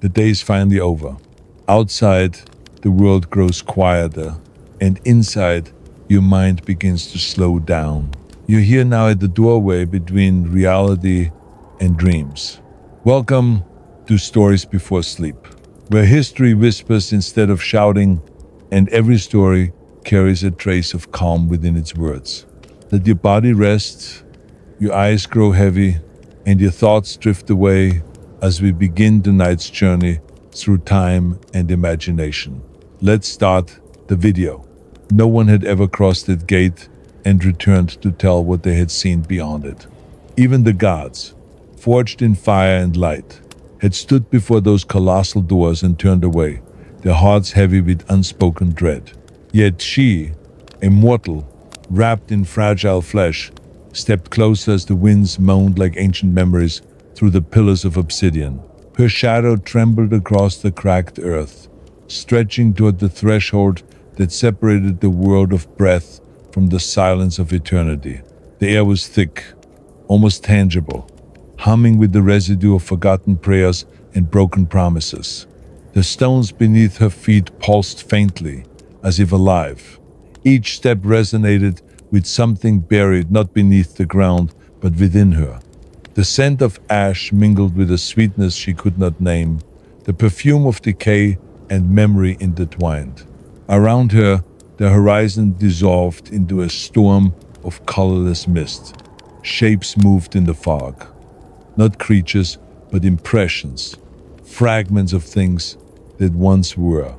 The day is finally over. Outside, the world grows quieter, and inside, your mind begins to slow down. You're here now at the doorway between reality and dreams. Welcome to Stories Before Sleep, where history whispers instead of shouting, and every story carries a trace of calm within its words. Let your body rest, your eyes grow heavy, and your thoughts drift away as we begin tonight's journey through time and imagination. Let's start the video. No one had ever crossed that gate and returned to tell what they had seen beyond it. Even the gods, forged in fire and light, had stood before those colossal doors and turned away, their hearts heavy with unspoken dread. Yet she, a mortal, wrapped in fragile flesh, stepped closer as the winds moaned like ancient memories through the pillars of obsidian. Her shadow trembled across the cracked earth, stretching toward the threshold that separated the world of breath from the silence of eternity. The air was thick, almost tangible, humming with the residue of forgotten prayers and broken promises. The stones beneath her feet pulsed faintly, as if alive. Each step resonated with something buried not beneath the ground, but within her. The scent of ash mingled with a sweetness she could not name, the perfume of decay and memory intertwined. Around her, the horizon dissolved into a storm of colorless mist. Shapes moved in the fog. Not creatures, but impressions, fragments of things that once were.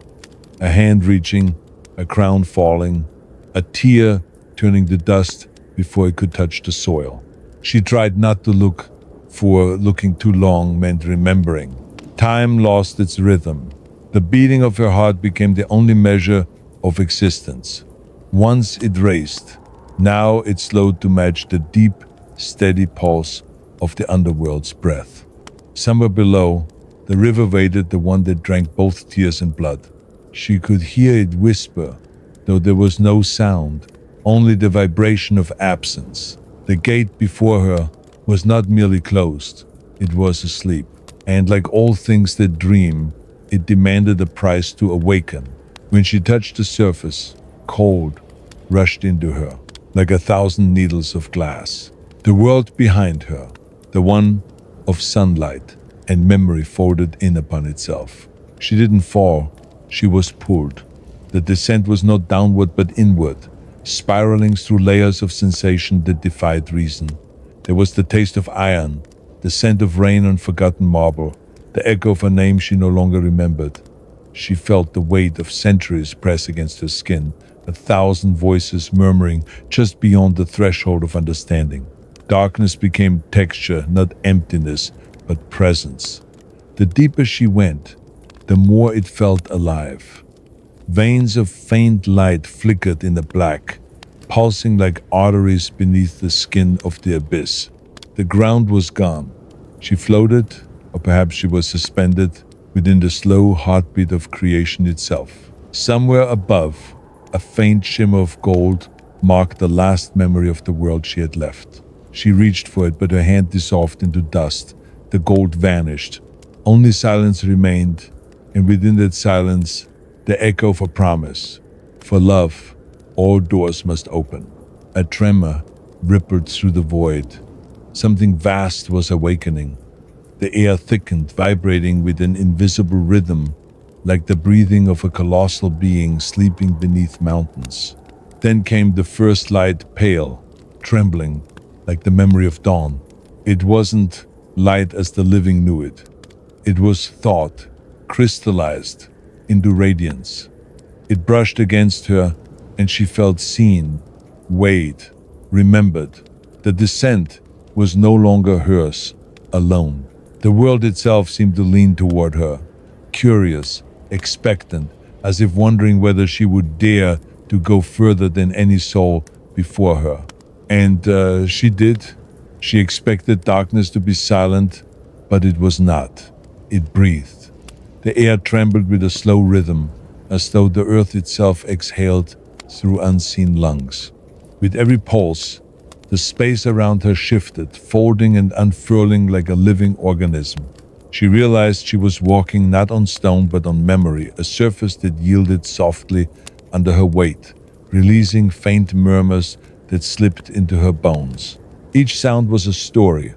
A hand reaching, a crown falling, a tear turning to dust before it could touch the soil. She tried not to look, for looking too long meant remembering. Time lost its rhythm. The beating of her heart became the only measure of existence. Once it raced, now it slowed to match the deep, steady pulse of the underworld's breath. Somewhere below, the river waited, the one that drank both tears and blood. She could hear it whisper, though there was no sound, only the vibration of absence. The gate before her was not merely closed, it was asleep. And like all things that dream, it demanded a price to awaken. When she touched the surface, cold rushed into her, like 1,000 needles of glass. The world behind her, the one of sunlight and memory, folded in upon itself. She didn't fall, she was pulled. The descent was not downward but inward, spiraling through layers of sensation that defied reason. There was the taste of iron, the scent of rain on forgotten marble, the echo of a name she no longer remembered. She felt the weight of centuries press against her skin, 1,000 voices murmuring just beyond the threshold of understanding. Darkness became texture, not emptiness, but presence. The deeper she went, the more it felt alive. Veins of faint light flickered in the black, pulsing like arteries beneath the skin of the abyss. The ground was gone. She floated, or perhaps she was suspended, within the slow heartbeat of creation itself. Somewhere above, a faint shimmer of gold marked the last memory of the world she had left. She reached for it, but her hand dissolved into dust. The gold vanished. Only silence remained, and within that silence, the echo of a promise. For love, all doors must open. A tremor rippled through the void. Something vast was awakening. The air thickened, vibrating with an invisible rhythm, like the breathing of a colossal being sleeping beneath mountains. Then came the first light, pale, trembling, like the memory of dawn. It wasn't light as the living knew it. It was thought, crystallized into radiance. It brushed against her, and she felt seen, weighed, remembered. The descent was no longer hers alone. The world itself seemed to lean toward her, curious, expectant, as if wondering whether she would dare to go further than any soul before her. And she did. She expected darkness to be silent, but it was not. It breathed. The air trembled with a slow rhythm, as though the earth itself exhaled through unseen lungs. With every pulse, the space around her shifted, folding and unfurling like a living organism. She realized she was walking not on stone but on memory, a surface that yielded softly under her weight, releasing faint murmurs that slipped into her bones. Each sound was a story,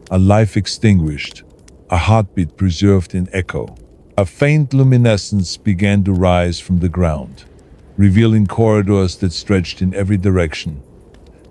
a life extinguished, a heartbeat preserved in echo. A faint luminescence began to rise from the ground, revealing corridors that stretched in every direction.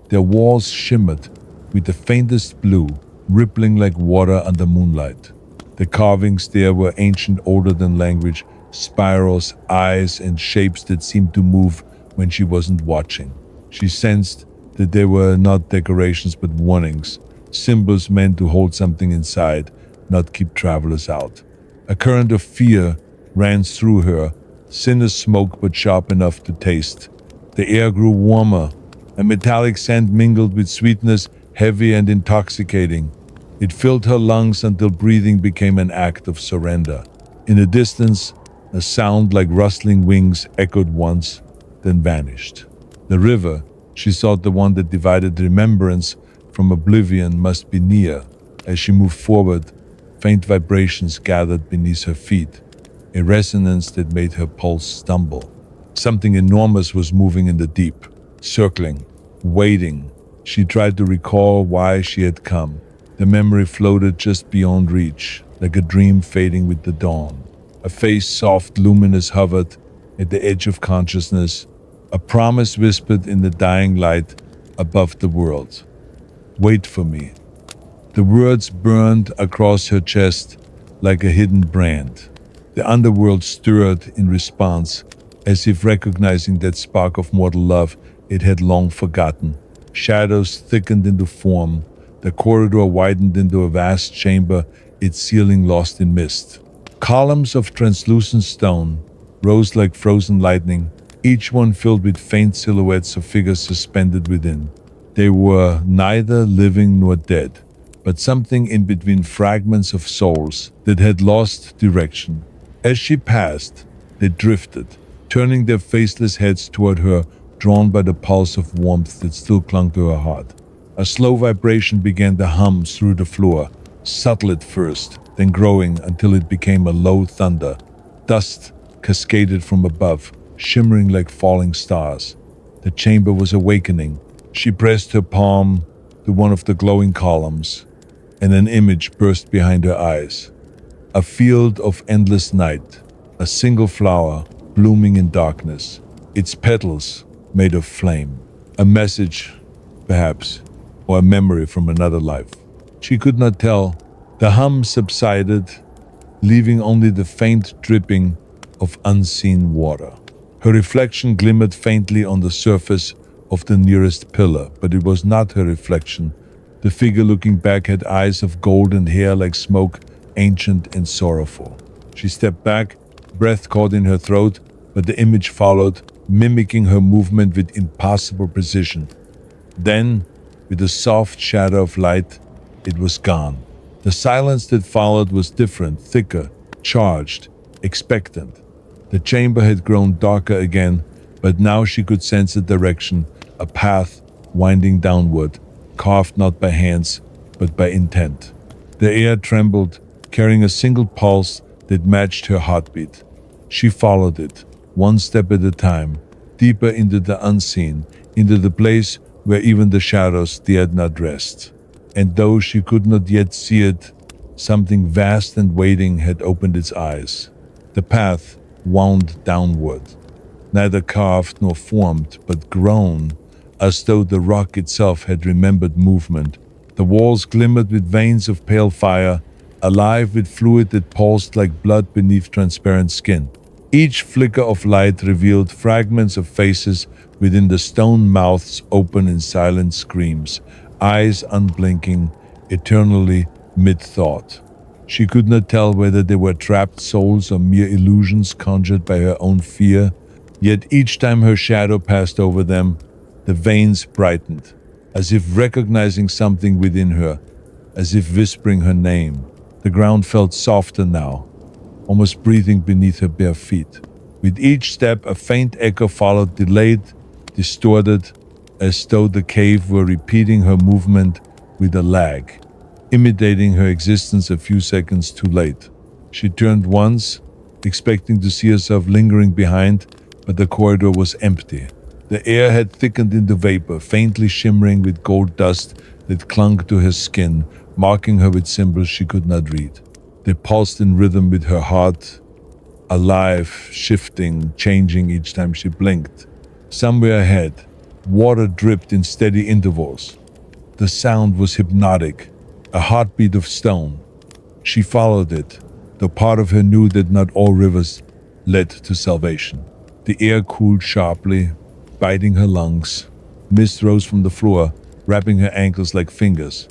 Their walls shimmered with the faintest blue, rippling like water under moonlight. The carvings there were ancient, older than language, spirals, eyes, and shapes that seemed to move when she wasn't watching. She sensed that they were not decorations but warnings, symbols meant to hold something inside, not keep travelers out. A current of fear ran through her, thin as smoke but sharp enough to taste. The air grew warmer. A metallic scent mingled with sweetness, heavy and intoxicating. It filled her lungs until breathing became an act of surrender. In the distance, a sound like rustling wings echoed once, then vanished. The river, she thought the one that divided remembrance from oblivion, must be near. As she moved forward, faint vibrations gathered beneath her feet, a resonance that made her pulse stumble. Something enormous was moving in the deep, circling, waiting. She tried to recall why she had come. The memory floated just beyond reach, like a dream fading with the dawn. A face, soft, luminous, hovered at the edge of consciousness, a promise whispered in the dying light above the world. Wait for me. The words burned across her chest like a hidden brand. The underworld stirred in response, as if recognizing that spark of mortal love it had long forgotten. Shadows thickened into form. The corridor widened into a vast chamber, its ceiling lost in mist. Columns of translucent stone rose like frozen lightning, each one filled with faint silhouettes of figures suspended within. They were neither living nor dead, but something in between, fragments of souls that had lost direction. As she passed, they drifted, turning their faceless heads toward her, drawn by the pulse of warmth that still clung to her heart. A slow vibration began to hum through the floor, subtle at first, then growing until it became a low thunder. Dust cascaded from above, shimmering like falling stars. The chamber was awakening. She pressed her palm to one of the glowing columns, and an image burst behind her eyes. A field of endless night, a single flower blooming in darkness, its petals made of flame. A message, perhaps, or a memory from another life. She could not tell. The hum subsided, leaving only the faint dripping of unseen water. Her reflection glimmered faintly on the surface of the nearest pillar, but it was not her reflection. The figure looking back had eyes of gold and hair like smoke, ancient and sorrowful. She stepped back, breath caught in her throat, but the image followed, mimicking her movement with impossible precision. Then, with a soft shadow of light, it was gone. The silence that followed was different, thicker, charged, expectant. The chamber had grown darker again, but now she could sense a direction, a path winding downward, carved not by hands, but by intent. The air trembled, carrying a single pulse that matched her heartbeat. She followed it, one step at a time, deeper into the unseen, into the place where even the shadows dared not rest. And though she could not yet see it, something vast and waiting had opened its eyes. The path wound downward, neither carved nor formed, but grown, as though the rock itself had remembered movement. The walls glimmered with veins of pale fire, alive with fluid that pulsed like blood beneath transparent skin. Each flicker of light revealed fragments of faces within the stone mouths open in silent screams, eyes unblinking, eternally mid-thought. She could not tell whether they were trapped souls or mere illusions conjured by her own fear, yet each time her shadow passed over them, the veins brightened, as if recognizing something within her, as if whispering her name. The ground felt softer now, almost breathing beneath her bare feet. With each step, a faint echo followed, delayed, distorted, as though the cave were repeating her movement with a lag. imitating her existence a few seconds too late. She turned once, expecting to see herself lingering behind, but the corridor was empty. The air had thickened into vapor, faintly shimmering with gold dust that clung to her skin, marking her with symbols she could not read. They pulsed in rhythm with her heart, alive, shifting, changing each time she blinked. Somewhere ahead, water dripped in steady intervals. The sound was hypnotic, a heartbeat of stone. She followed it, though part of her knew that not all rivers led to salvation. The air cooled sharply, biting her lungs. Mist rose from the floor, wrapping her ankles like fingers.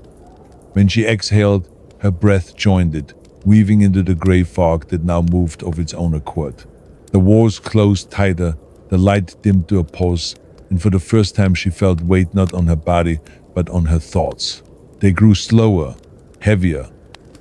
When she exhaled, her breath joined it, weaving into the gray fog that now moved of its own accord. The walls closed tighter, the light dimmed to a pulse, and for the first time she felt weight not on her body, but on her thoughts. They grew slower, heavier,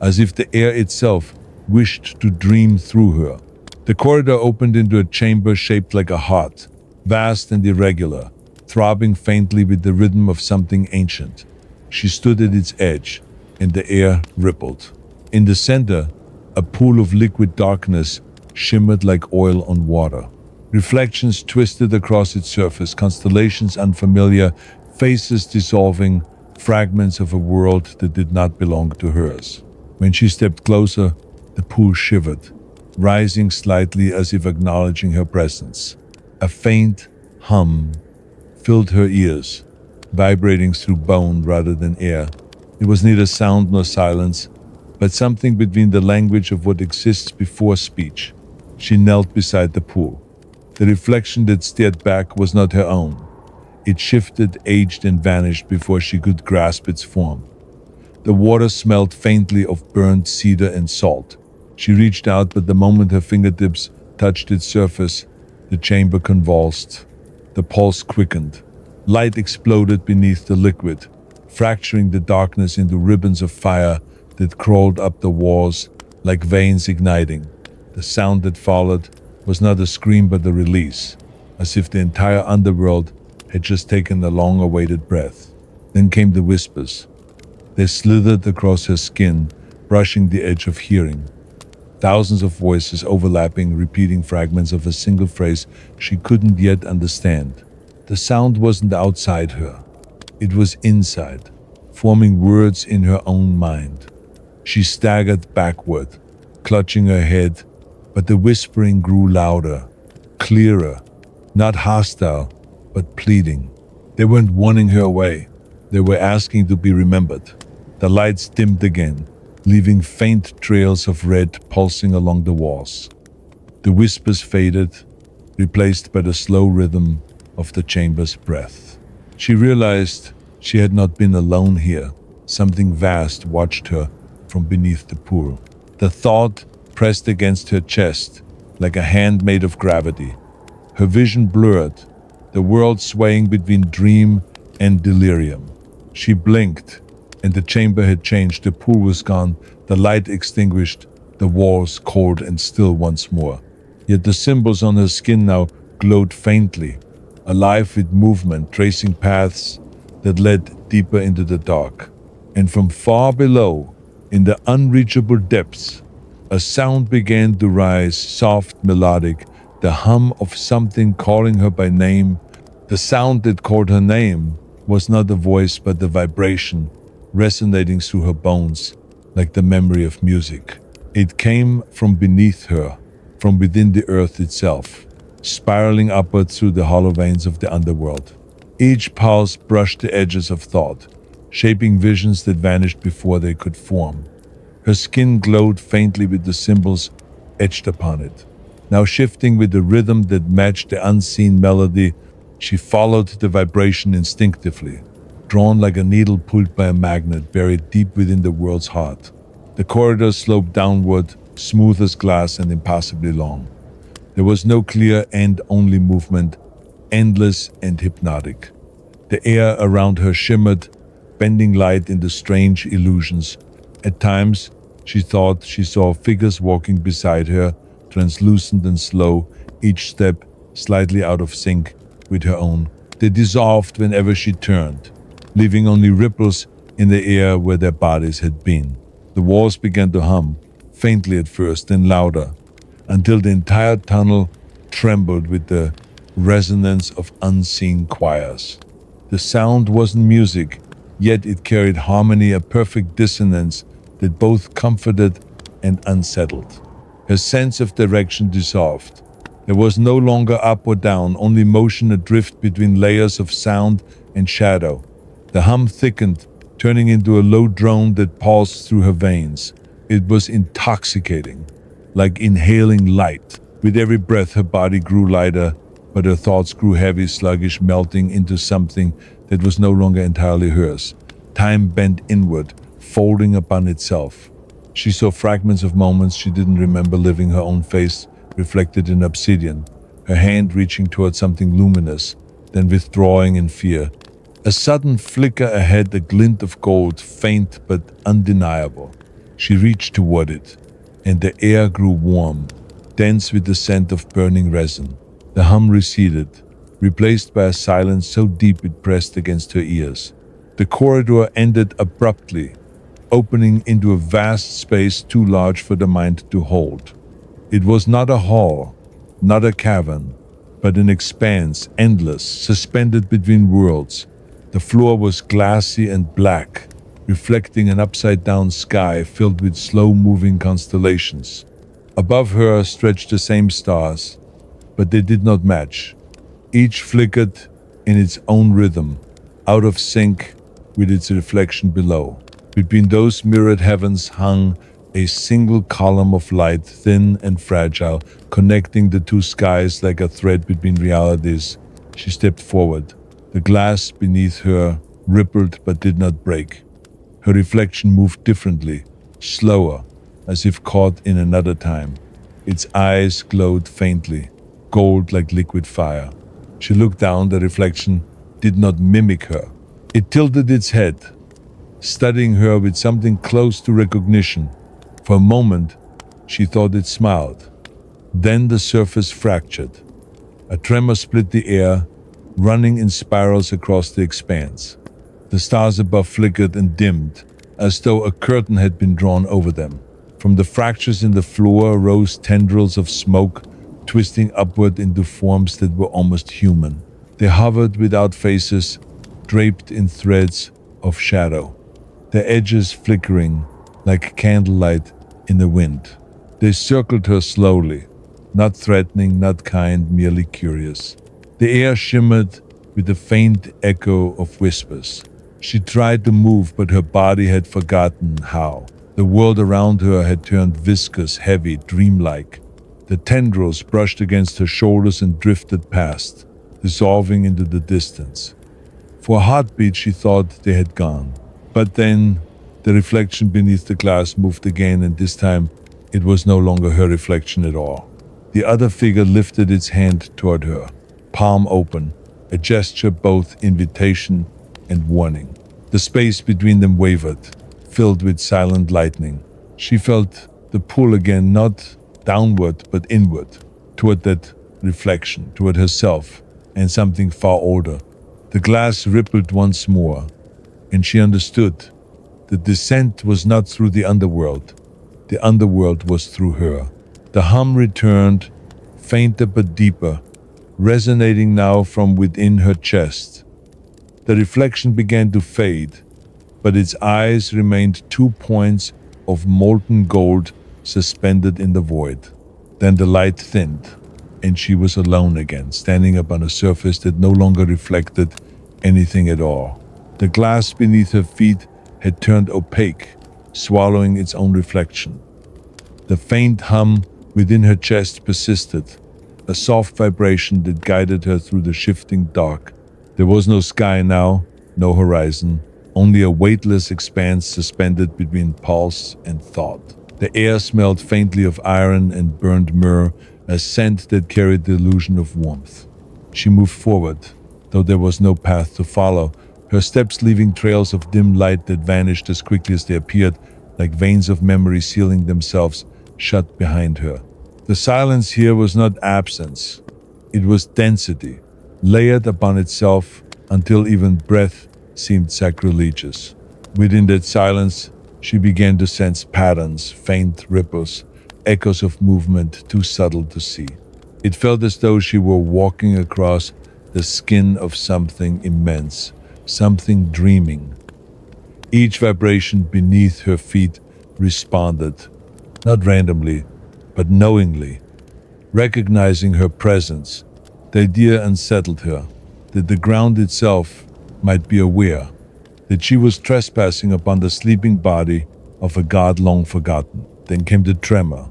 as if the air itself wished to dream through her. The corridor opened into a chamber shaped like a heart, vast and irregular, throbbing faintly with the rhythm of something ancient. She stood at its edge, and the air rippled. In the center, a pool of liquid darkness shimmered like oil on water. Reflections twisted across its surface, constellations unfamiliar, faces dissolving, fragments of a world that did not belong to hers. When she stepped closer, the pool shivered, rising slightly as if acknowledging her presence. A faint hum filled her ears, vibrating through bone rather than air. It was neither sound nor silence, but something between the language of what exists before speech. She knelt beside the pool. The reflection that stared back was not her own. It shifted, aged, and vanished before she could grasp its form. The water smelled faintly of burnt cedar and salt. She reached out, but the moment her fingertips touched its surface, the chamber convulsed. The pulse quickened. Light exploded beneath the liquid, fracturing the darkness into ribbons of fire that crawled up the walls like veins igniting. The sound that followed was not a scream but a release, as if the entire underworld had just taken a long-awaited breath. Then came the whispers. They slithered across her skin, brushing the edge of hearing. Thousands of voices overlapping, repeating fragments of a single phrase she couldn't yet understand. The sound wasn't outside her. It was inside, forming words in her own mind. She staggered backward, clutching her head, but the whispering grew louder, clearer, not hostile, but pleading. They weren't warning her away. They were asking to be remembered. The lights dimmed again, leaving faint trails of red pulsing along the walls. The whispers faded, replaced by the slow rhythm of the chamber's breath. She realized she had not been alone here. Something vast watched her from beneath the pool. The thought pressed against her chest like a hand made of gravity. Her vision blurred, the world swaying between dream and delirium. She blinked, and the chamber had changed. The pool was gone, the light extinguished, the walls cold and still once more. Yet the symbols on her skin now glowed faintly, alive with movement, tracing paths that led deeper into the dark. And from far below, in the unreachable depths, a sound began to rise, soft, melodic, the hum of something calling her by name. The sound that called her name was not a voice but the vibration, resonating through her bones like the memory of music. It came from beneath her, from within the earth itself, spiraling upward through the hollow veins of the underworld. Each pulse brushed the edges of thought, shaping visions that vanished before they could form. Her skin glowed faintly with the symbols etched upon it. Now shifting with the rhythm that matched the unseen melody, she followed the vibration instinctively, drawn like a needle pulled by a magnet buried deep within the world's heart. The corridor sloped downward, smooth as glass and impossibly long. There was no clear end, only movement, endless and hypnotic. The air around her shimmered, bending light into strange illusions. At times, she thought she saw figures walking beside her, translucent and slow, each step slightly out of sync with her own. They dissolved whenever she turned, leaving only ripples in the air where their bodies had been. The walls began to hum, faintly at first, then louder, until the entire tunnel trembled with the resonance of unseen choirs. The sound wasn't music, yet it carried harmony, a perfect dissonance that both comforted and unsettled. Her sense of direction dissolved. There was no longer up or down, only motion adrift between layers of sound and shadow. The hum thickened, turning into a low drone that pulsed through her veins. It was intoxicating, like inhaling light. With every breath, her body grew lighter, but her thoughts grew heavy, sluggish, melting into something that was no longer entirely hers. Time bent inward, folding upon itself. She saw fragments of moments she didn't remember living, her own face reflected in obsidian, her hand reaching toward something luminous, then withdrawing in fear. A sudden flicker ahead, a glint of gold, faint but undeniable. She reached toward it, and the air grew warm, dense with the scent of burning resin. The hum receded, replaced by a silence so deep it pressed against her ears. The corridor ended abruptly, opening into a vast space too large for the mind to hold. It was not a hall, not a cavern, but an expanse, endless, suspended between worlds. The floor was glassy and black, reflecting an upside-down sky filled with slow-moving constellations. Above her stretched the same stars, but they did not match. Each flickered in its own rhythm, out of sync with its reflection below. Between those mirrored heavens hung a single column of light, thin and fragile, connecting the two skies like a thread between realities. She stepped forward. The glass beneath her rippled but did not break. Her reflection moved differently, slower, as if caught in another time. Its eyes glowed faintly, gold like liquid fire. She looked down. The reflection did not mimic her. It tilted its head, studying her with something close to recognition. For a moment, she thought it smiled. Then the surface fractured. A tremor split the air, running in spirals across the expanse. The stars above flickered and dimmed, as though a curtain had been drawn over them. From the fractures in the floor rose tendrils of smoke, twisting upward into forms that were almost human. They hovered without faces, draped in threads of shadow, their edges flickering like candlelight in the wind. They circled her slowly, not threatening, not kind, merely curious. The air shimmered with a faint echo of whispers. She tried to move, but her body had forgotten how. The world around her had turned viscous, heavy, dreamlike. The tendrils brushed against her shoulders and drifted past, dissolving into the distance. For a heartbeat, she thought they had gone. But then, the reflection beneath the glass moved again, and this time, it was no longer her reflection at all. The other figure lifted its hand toward her, palm open, a gesture both invitation and warning. The space between them wavered, filled with silent lightning. She felt the pull again, not downward but inward, toward that reflection, toward herself and something far older. The glass rippled once more, and she understood. The descent was not through the underworld was through her. The hum returned, fainter but deeper, resonating now from within her chest. The reflection began to fade, but its eyes remained 2 points of molten gold suspended in the void. Then the light thinned, and she was alone again, standing upon a surface that no longer reflected anything at all. The glass beneath her feet had turned opaque, swallowing its own reflection. The faint hum within her chest persisted, a soft vibration that guided her through the shifting dark. There was no sky now, no horizon, only a weightless expanse suspended between pulse and thought. The air smelled faintly of iron and burned myrrh, a scent that carried the illusion of warmth. She moved forward, though there was no path to follow, her steps leaving trails of dim light that vanished as quickly as they appeared, like veins of memory sealing themselves shut behind her. The silence here was not absence, it was density, layered upon itself until even breath seemed sacrilegious. Within that silence, she began to sense patterns, faint ripples, echoes of movement too subtle to see. It felt as though she were walking across the skin of something immense, something dreaming. Each vibration beneath her feet responded, not randomly, but knowingly. Recognizing her presence, the idea unsettled her that the ground itself might be aware that she was trespassing upon the sleeping body of a god long forgotten. Then came the tremor.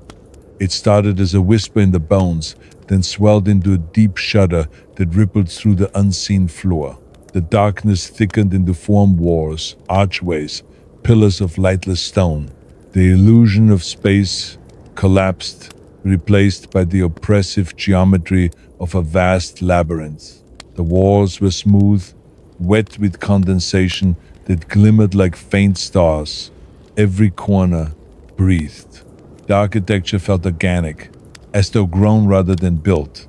It started as a whisper in the bones, then swelled into a deep shudder that rippled through the unseen floor. The darkness thickened into form walls, archways, pillars of lightless stone. The illusion of space collapsed, replaced by the oppressive geometry of a vast labyrinth. The walls were smooth, wet with condensation that glimmered like faint stars. Every corner breathed. The architecture felt organic, as though grown rather than built.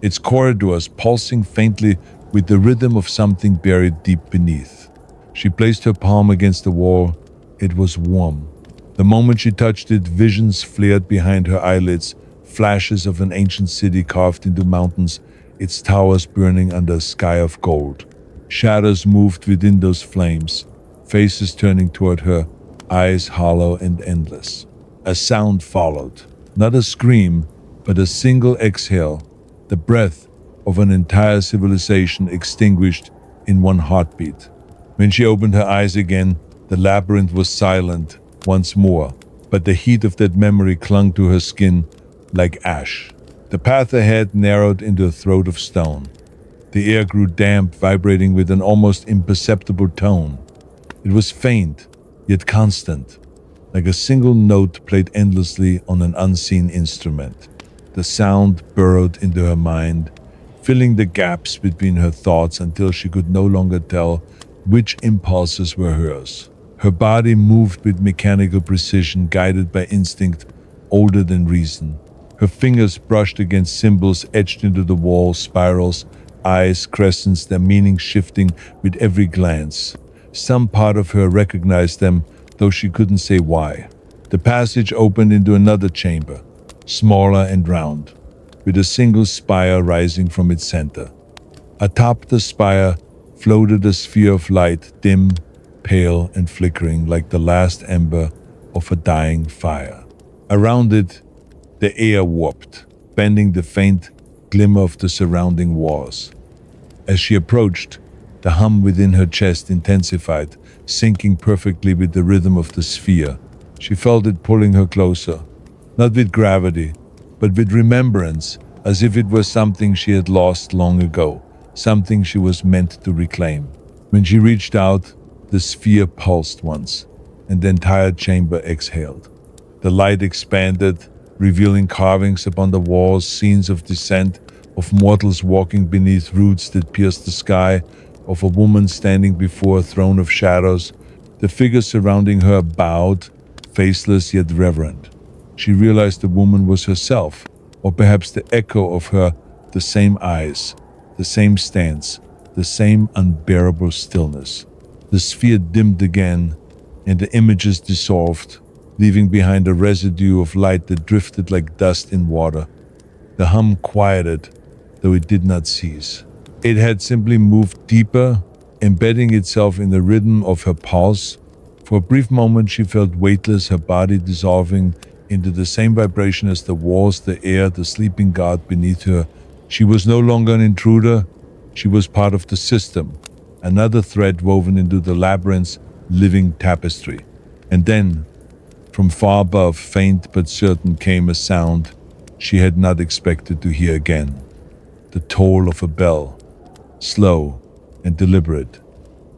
Its corridors pulsing faintly with the rhythm of something buried deep beneath. She placed her palm against the wall. It was warm. The moment she touched it, visions flared behind her eyelids, flashes of an ancient city carved into mountains, its towers burning under a sky of gold. Shadows moved within those flames, faces turning toward her, eyes hollow and endless. A sound followed, not a scream, but a single exhale, the breath of an entire civilization extinguished in one heartbeat. When she opened her eyes again, the labyrinth was silent once more, but the heat of that memory clung to her skin like ash. The path ahead narrowed into a throat of stone. The air grew damp, vibrating with an almost imperceptible tone. It was faint, yet constant, like a single note played endlessly on an unseen instrument. The sound burrowed into her mind, filling the gaps between her thoughts until she could no longer tell which impulses were hers. Her body moved with mechanical precision, guided by instinct older than reason. Her fingers brushed against symbols etched into the wall, spirals, eyes, crescents, their meaning shifting with every glance. Some part of her recognized them, though she couldn't say why. The passage opened into another chamber, smaller and round, with a single spire rising from its center. Atop the spire floated a sphere of light, dim, pale, and flickering like the last ember of a dying fire. Around it, the air warped, bending the faint glimmer of the surrounding walls. As she approached, the hum within her chest intensified, syncing perfectly with the rhythm of the sphere. She felt it pulling her closer, not with gravity, but with remembrance, as if it were something she had lost long ago, something she was meant to reclaim. When she reached out, the sphere pulsed once, and the entire chamber exhaled. The light expanded, revealing carvings upon the walls, scenes of descent, of mortals walking beneath roots that pierced the sky, of a woman standing before a throne of shadows. The figures surrounding her bowed, faceless yet reverent. She realized the woman was herself, or perhaps the echo of her, the same eyes, the same stance, the same unbearable stillness. The sphere dimmed again, and the images dissolved, leaving behind a residue of light that drifted like dust in water. The hum quieted, though it did not cease. It had simply moved deeper, embedding itself in the rhythm of her pulse. For a brief moment she felt weightless, her body dissolving into the same vibration as the walls, the air, the sleeping god beneath her. She was no longer an intruder, she was part of the system, another thread woven into the labyrinth's living tapestry. And then, from far above, faint but certain, came a sound she had not expected to hear again. The toll of a bell, slow and deliberate,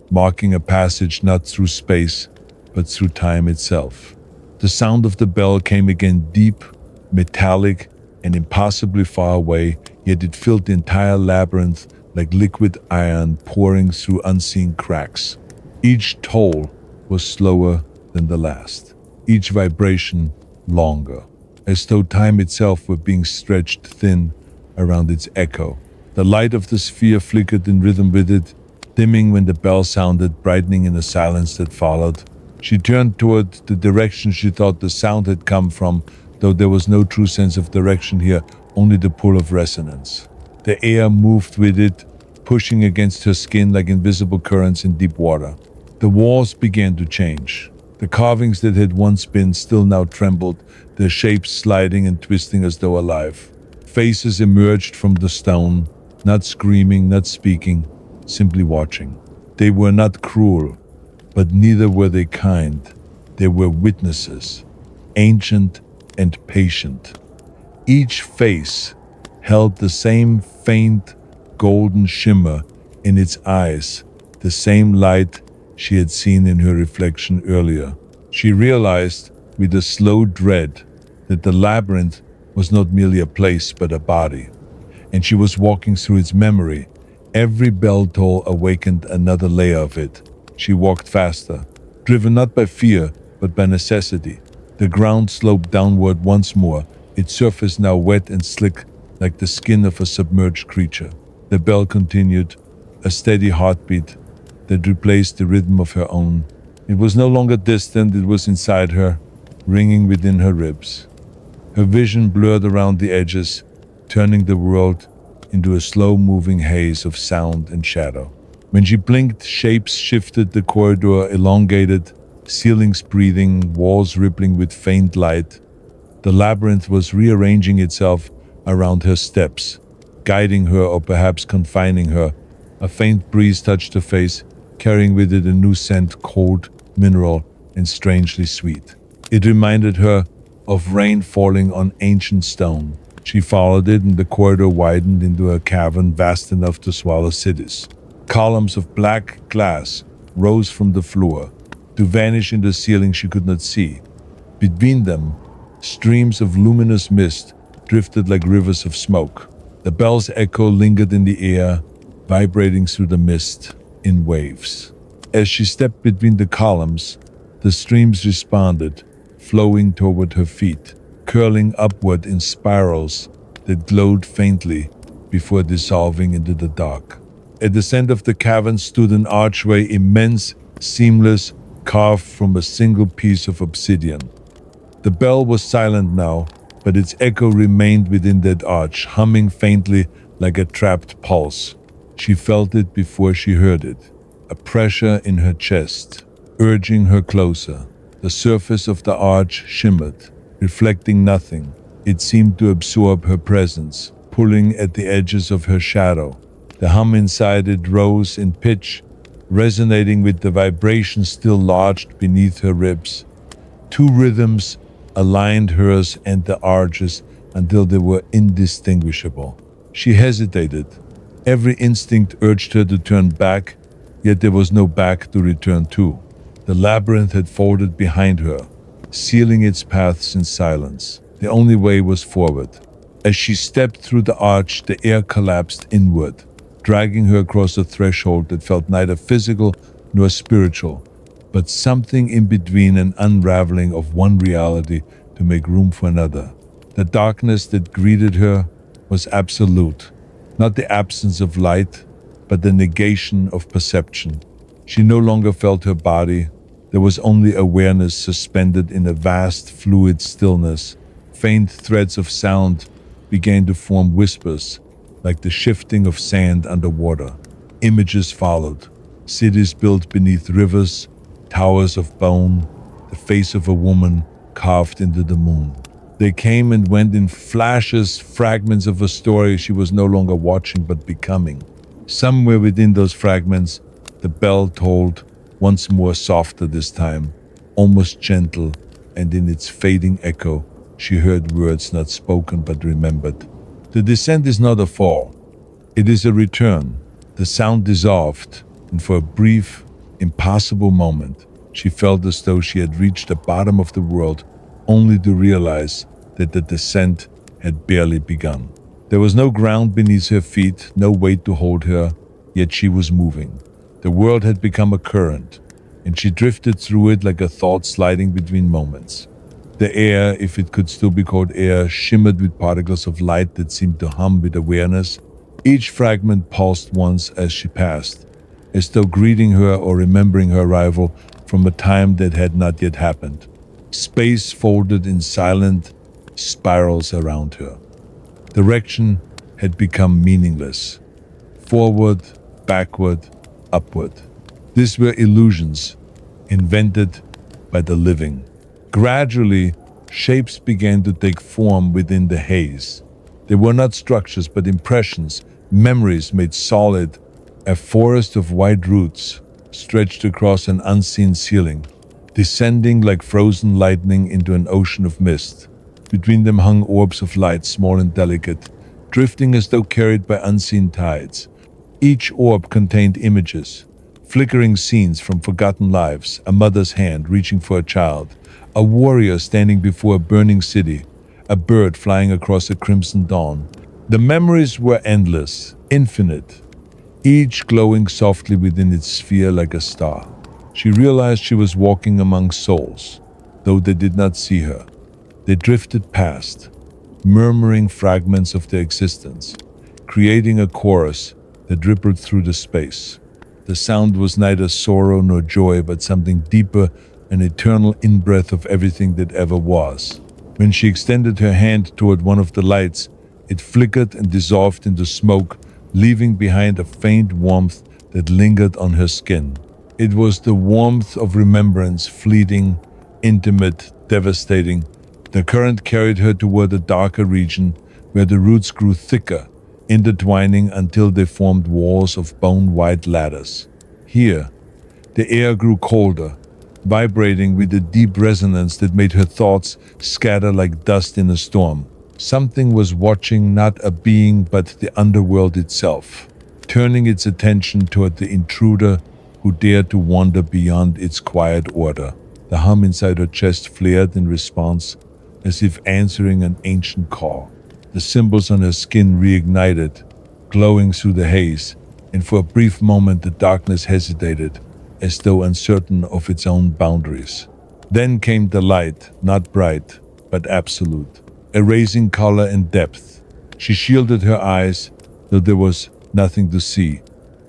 marking a passage not through space, but through time itself. The sound of the bell came again, deep, metallic, and impossibly far away, yet it filled the entire labyrinth like liquid iron pouring through unseen cracks. Each toll was slower than the last, each vibration longer, as though time itself were being stretched thin around its echo. The light of the sphere flickered in rhythm with it, dimming when the bell sounded, brightening in the silence that followed. She turned toward the direction she thought the sound had come from, though there was no true sense of direction here, only the pull of resonance. The air moved with it, pushing against her skin like invisible currents in deep water. The walls began to change. The carvings that had once been still now trembled, their shapes sliding and twisting as though alive. Faces emerged from the stone, not screaming, not speaking, simply watching. They were not cruel, but neither were they kind. They were witnesses, ancient and patient. Each face held the same faint golden shimmer in its eyes, the same light she had seen in her reflection earlier. She realized with a slow dread that the labyrinth was not merely a place but a body, and she was walking through its memory. Every bell toll awakened another layer of it. She walked faster, driven not by fear but by necessity. The ground sloped downward once more, its surface now wet and slick like the skin of a submerged creature. The bell continued, a steady heartbeat that replaced the rhythm of her own. It was no longer distant, it was inside her, ringing within her ribs. Her vision blurred around the edges, turning the world into a slow-moving haze of sound and shadow. When she blinked, shapes shifted, the corridor elongated, ceilings breathing, walls rippling with faint light. The labyrinth was rearranging itself around her steps, guiding her or perhaps confining her. A faint breeze touched her face, carrying with it a new scent, cold, mineral, and strangely sweet. It reminded her of rain falling on ancient stone. She followed it, and the corridor widened into a cavern vast enough to swallow cities. Columns of black glass rose from the floor, to vanish in the ceiling she could not see. Between them, streams of luminous mist drifted like rivers of smoke. The bell's echo lingered in the air, vibrating through the mist in waves. As she stepped between the columns, the streams responded, flowing toward her feet, curling upward in spirals that glowed faintly before dissolving into the dark. At the center of the cavern stood an archway, immense, seamless, carved from a single piece of obsidian. The bell was silent now, but its echo remained within that arch, humming faintly like a trapped pulse. She felt it before she heard it, a pressure in her chest, urging her closer. The surface of the arch shimmered, reflecting nothing. It seemed to absorb her presence, pulling at the edges of her shadow. The hum inside it rose in pitch, resonating with the vibration still lodged beneath her ribs. Two rhythms aligned hers and the arch's until they were indistinguishable. She hesitated. Every instinct urged her to turn back, yet there was no back to return to. The labyrinth had folded behind her, sealing its paths in silence. The only way was forward. As she stepped through the arch, the air collapsed inward, dragging her across a threshold that felt neither physical nor spiritual, but something in between, an unraveling of one reality to make room for another. The darkness that greeted her was absolute, not the absence of light, but the negation of perception. She no longer felt her body. There was only awareness suspended in a vast, fluid stillness. Faint threads of sound began to form whispers, like the shifting of sand underwater. Images followed. Cities built beneath rivers, towers of bone, the face of a woman carved into the moon. They came and went in flashes, fragments of a story she was no longer watching but becoming. Somewhere within those fragments, the bell tolled, once more softer this time, almost gentle, and in its fading echo, she heard words not spoken but remembered. The descent is not a fall. It is a return. The sound dissolved, and for a brief, impossible moment, she felt as though she had reached the bottom of the world, only to realize that the descent had barely begun. There was no ground beneath her feet, no weight to hold her, yet she was moving. The world had become a current, and she drifted through it like a thought sliding between moments. The air, if it could still be called air, shimmered with particles of light that seemed to hum with awareness. Each fragment pulsed once as she passed, as though greeting her or remembering her arrival from a time that had not yet happened. Space folded in silent spirals around her. Direction had become meaningless. Forward, backward, upward. These were illusions, invented by the living. Gradually, shapes began to take form within the haze. They were not structures but impressions, memories made solid. A forest of white roots stretched across an unseen ceiling, descending like frozen lightning into an ocean of mist. Between them hung orbs of light, small and delicate, drifting as though carried by unseen tides. Each orb contained images, flickering scenes from forgotten lives, a mother's hand reaching for a child, a warrior standing before a burning city, a bird flying across a crimson dawn. The memories were endless, infinite, each glowing softly within its sphere like a star. She realized she was walking among souls, though they did not see her. They drifted past, murmuring fragments of their existence, creating a chorus that rippled through the space. The sound was neither sorrow nor joy, but something deeper, an eternal in-breath of everything that ever was. When she extended her hand toward one of the lights, it flickered and dissolved into smoke, leaving behind a faint warmth that lingered on her skin. It was the warmth of remembrance, fleeting, intimate, devastating. The current carried her toward a darker region where the roots grew thicker, intertwining until they formed walls of bone-white ladders. Here, the air grew colder, vibrating with a deep resonance that made her thoughts scatter like dust in a storm. Something was watching, not a being but the underworld itself, turning its attention toward the intruder who dared to wander beyond its quiet order. The hum inside her chest flared in response, as if answering an ancient call. The symbols on her skin reignited, glowing through the haze, and for a brief moment the darkness hesitated, as though uncertain of its own boundaries. Then came the light, not bright, but absolute, erasing color and depth. She shielded her eyes, though there was nothing to see,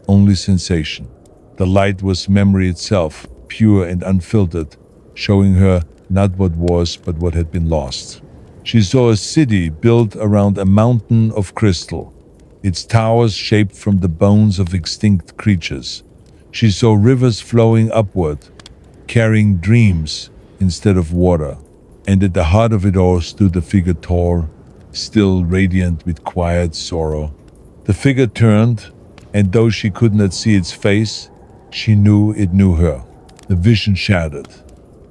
only sensation. The light was memory itself, pure and unfiltered, showing her not what was, but what had been lost. She saw a city built around a mountain of crystal, its towers shaped from the bones of extinct creatures. She saw rivers flowing upward, carrying dreams instead of water. And at the heart of it all stood a figure tall, still radiant with quiet sorrow. The figure turned, and though she could not see its face, she knew it knew her. The vision shattered.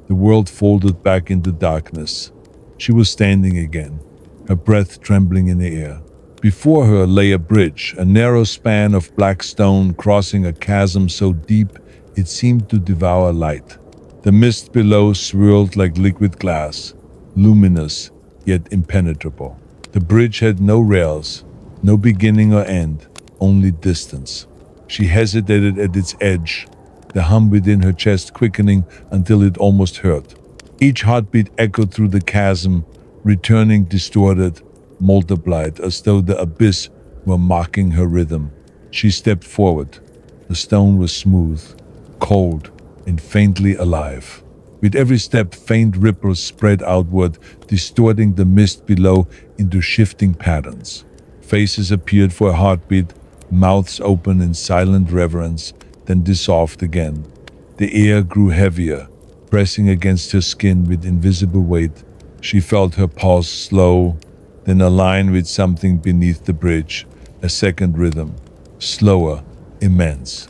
The world folded back into darkness. She was standing again, her breath trembling in the air. Before her lay a bridge, a narrow span of black stone crossing a chasm so deep it seemed to devour light. The mist below swirled like liquid glass, luminous yet impenetrable. The bridge had no rails, no beginning or end, only distance. She hesitated at its edge, the hum within her chest quickening until it almost hurt. Each heartbeat echoed through the chasm, returning distorted, multiplied, as though the abyss were mocking her rhythm. She stepped forward. The stone was smooth, cold, and faintly alive. With every step, faint ripples spread outward, distorting the mist below into shifting patterns. Faces appeared for a heartbeat, mouths open in silent reverence, then dissolved again. The air grew heavier, pressing against her skin with invisible weight. She felt her pulse slow, then align with something beneath the bridge, a second rhythm, slower, immense.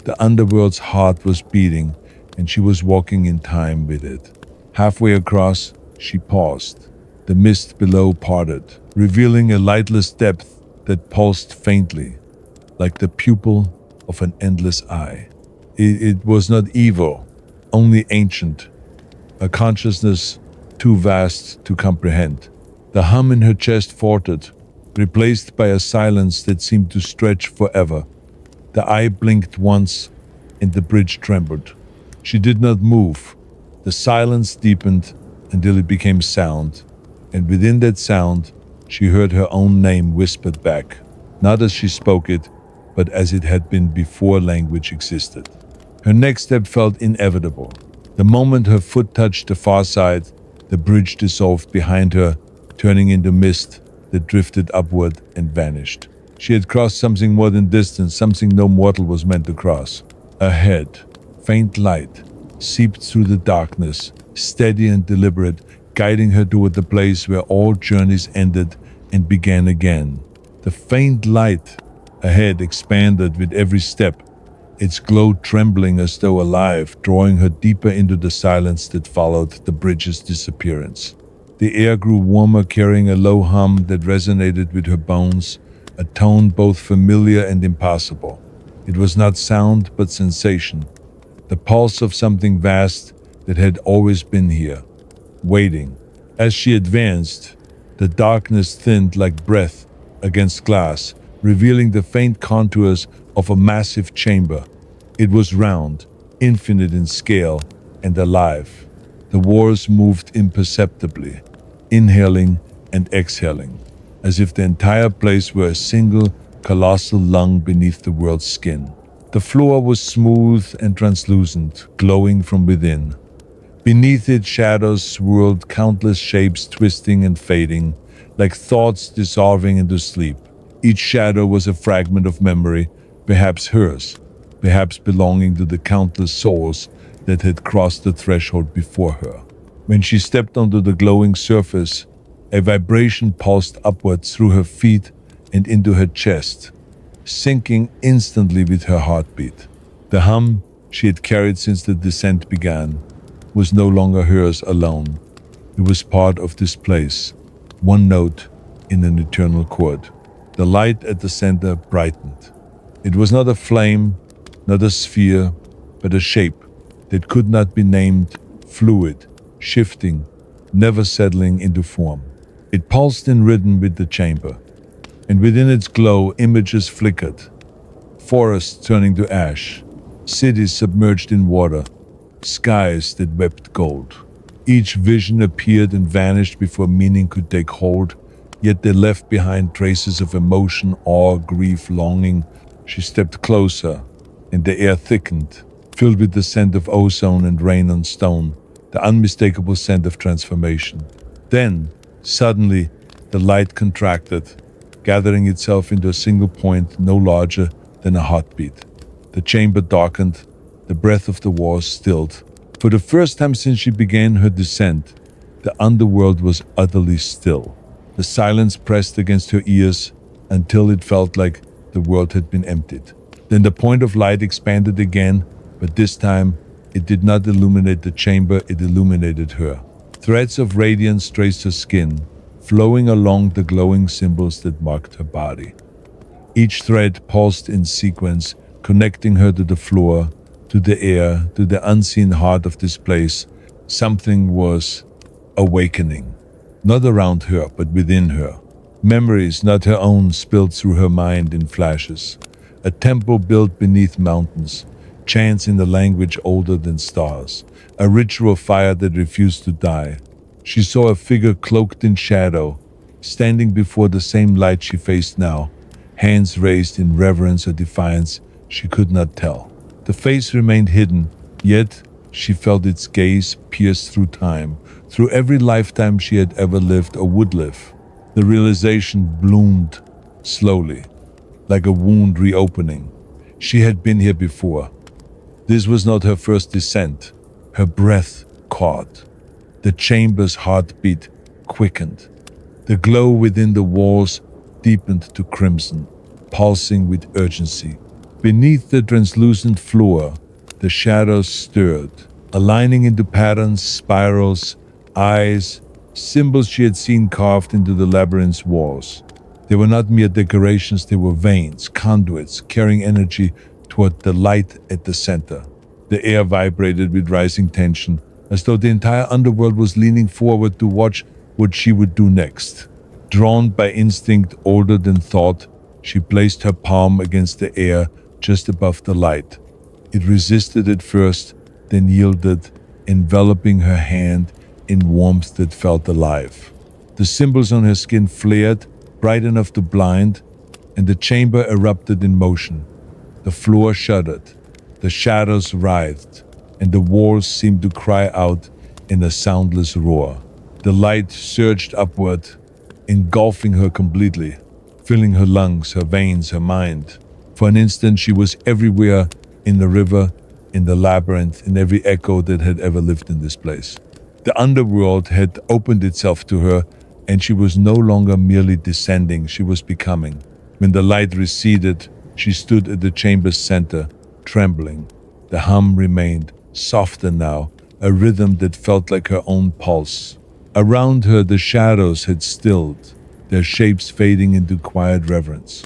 The underworld's heart was beating, and she was walking in time with it. Halfway across, she paused. The mist below parted, revealing a lightless depth that pulsed faintly, like the pupil of an endless eye. It was not evil, only ancient, a consciousness too vast to comprehend. The hum in her chest faltered, replaced by a silence that seemed to stretch forever. The eye blinked once, and the bridge trembled. She did not move. The silence deepened until it became sound, and within that sound, she heard her own name whispered back, not as she spoke it, but as it had been before language existed. Her next step felt inevitable. The moment her foot touched the far side, the bridge dissolved behind her, turning into mist that drifted upward and vanished. She had crossed something more than distance, something no mortal was meant to cross. Ahead, faint light seeped through the darkness, steady and deliberate, guiding her toward the place where all journeys ended and began again. The faint light ahead expanded with every step, its glow trembling as though alive, drawing her deeper into the silence that followed the bridge's disappearance. The air grew warmer, carrying a low hum that resonated with her bones, a tone both familiar and impossible. It was not sound, but sensation, the pulse of something vast that had always been here, waiting. As she advanced, the darkness thinned like breath against glass, revealing the faint contours of a massive chamber. It was round, infinite in scale, and alive. The walls moved imperceptibly, inhaling and exhaling, as if the entire place were a single, colossal lung beneath the world's skin. The floor was smooth and translucent, glowing from within. Beneath it, shadows swirled, countless shapes twisting and fading, like thoughts dissolving into sleep. Each shadow was a fragment of memory, perhaps hers, perhaps belonging to the countless souls that had crossed the threshold before her. When she stepped onto the glowing surface, a vibration pulsed upward through her feet and into her chest, syncing instantly with her heartbeat. The hum she had carried since the descent began was no longer hers alone. It was part of this place, one note in an eternal chord. The light at the center brightened. It was not a flame, not a sphere, but a shape that could not be named, fluid, shifting, never settling into form. It pulsed in rhythm with the chamber, and within its glow images flickered. Forests turning to ash, cities submerged in water, skies that wept gold. Each vision appeared and vanished before meaning could take hold, yet they left behind traces of emotion, awe, grief, longing. She stepped closer, and the air thickened, filled with the scent of ozone and rain on stone, the unmistakable scent of transformation. Then, suddenly, the light contracted, gathering itself into a single point no larger than a heartbeat. The chamber darkened, the breath of the walls stilled. For the first time since she began her descent, the underworld was utterly still. The silence pressed against her ears until it felt like the world had been emptied. Then the point of light expanded again, but this time it did not illuminate the chamber, it illuminated her. Threads of radiance traced her skin, flowing along the glowing symbols that marked her body. Each thread pulsed in sequence, connecting her to the floor, to the air, to the unseen heart of this place. Something was awakening, not around her, but within her. Memories not her own spilled through her mind in flashes. A temple built beneath mountains, chants in a language older than stars, a ritual fire that refused to die. She saw a figure cloaked in shadow, standing before the same light she faced now, hands raised in reverence or defiance, she could not tell. The face remained hidden, yet she felt its gaze pierce through time, through every lifetime she had ever lived or would live. The realization bloomed slowly, like a wound reopening. She had been here before. This was not her first descent. Her breath caught. The chamber's heartbeat quickened. The glow within the walls deepened to crimson, pulsing with urgency. Beneath the translucent floor, the shadows stirred, aligning into patterns, spirals, eyes, symbols she had seen carved into the labyrinth's walls. They were not mere decorations, they were veins, conduits, carrying energy toward the light at the center. The air vibrated with rising tension, as though the entire underworld was leaning forward to watch what she would do next. Drawn by instinct older than thought, she placed her palm against the air just above the light. It resisted at first, then yielded, enveloping her hand in warmth that felt alive. The symbols on her skin flared, bright enough to blind, and the chamber erupted in motion. The floor shuddered, the shadows writhed, and the walls seemed to cry out in a soundless roar. The light surged upward, engulfing her completely, filling her lungs, her veins, her mind. For an instant, she was everywhere, in the river, in the labyrinth, in every echo that had ever lived in this place. The underworld had opened itself to her, and she was no longer merely descending, she was becoming. When the light receded, she stood at the chamber's center, trembling. The hum remained, softer now, a rhythm that felt like her own pulse. Around her, the shadows had stilled, their shapes fading into quiet reverence.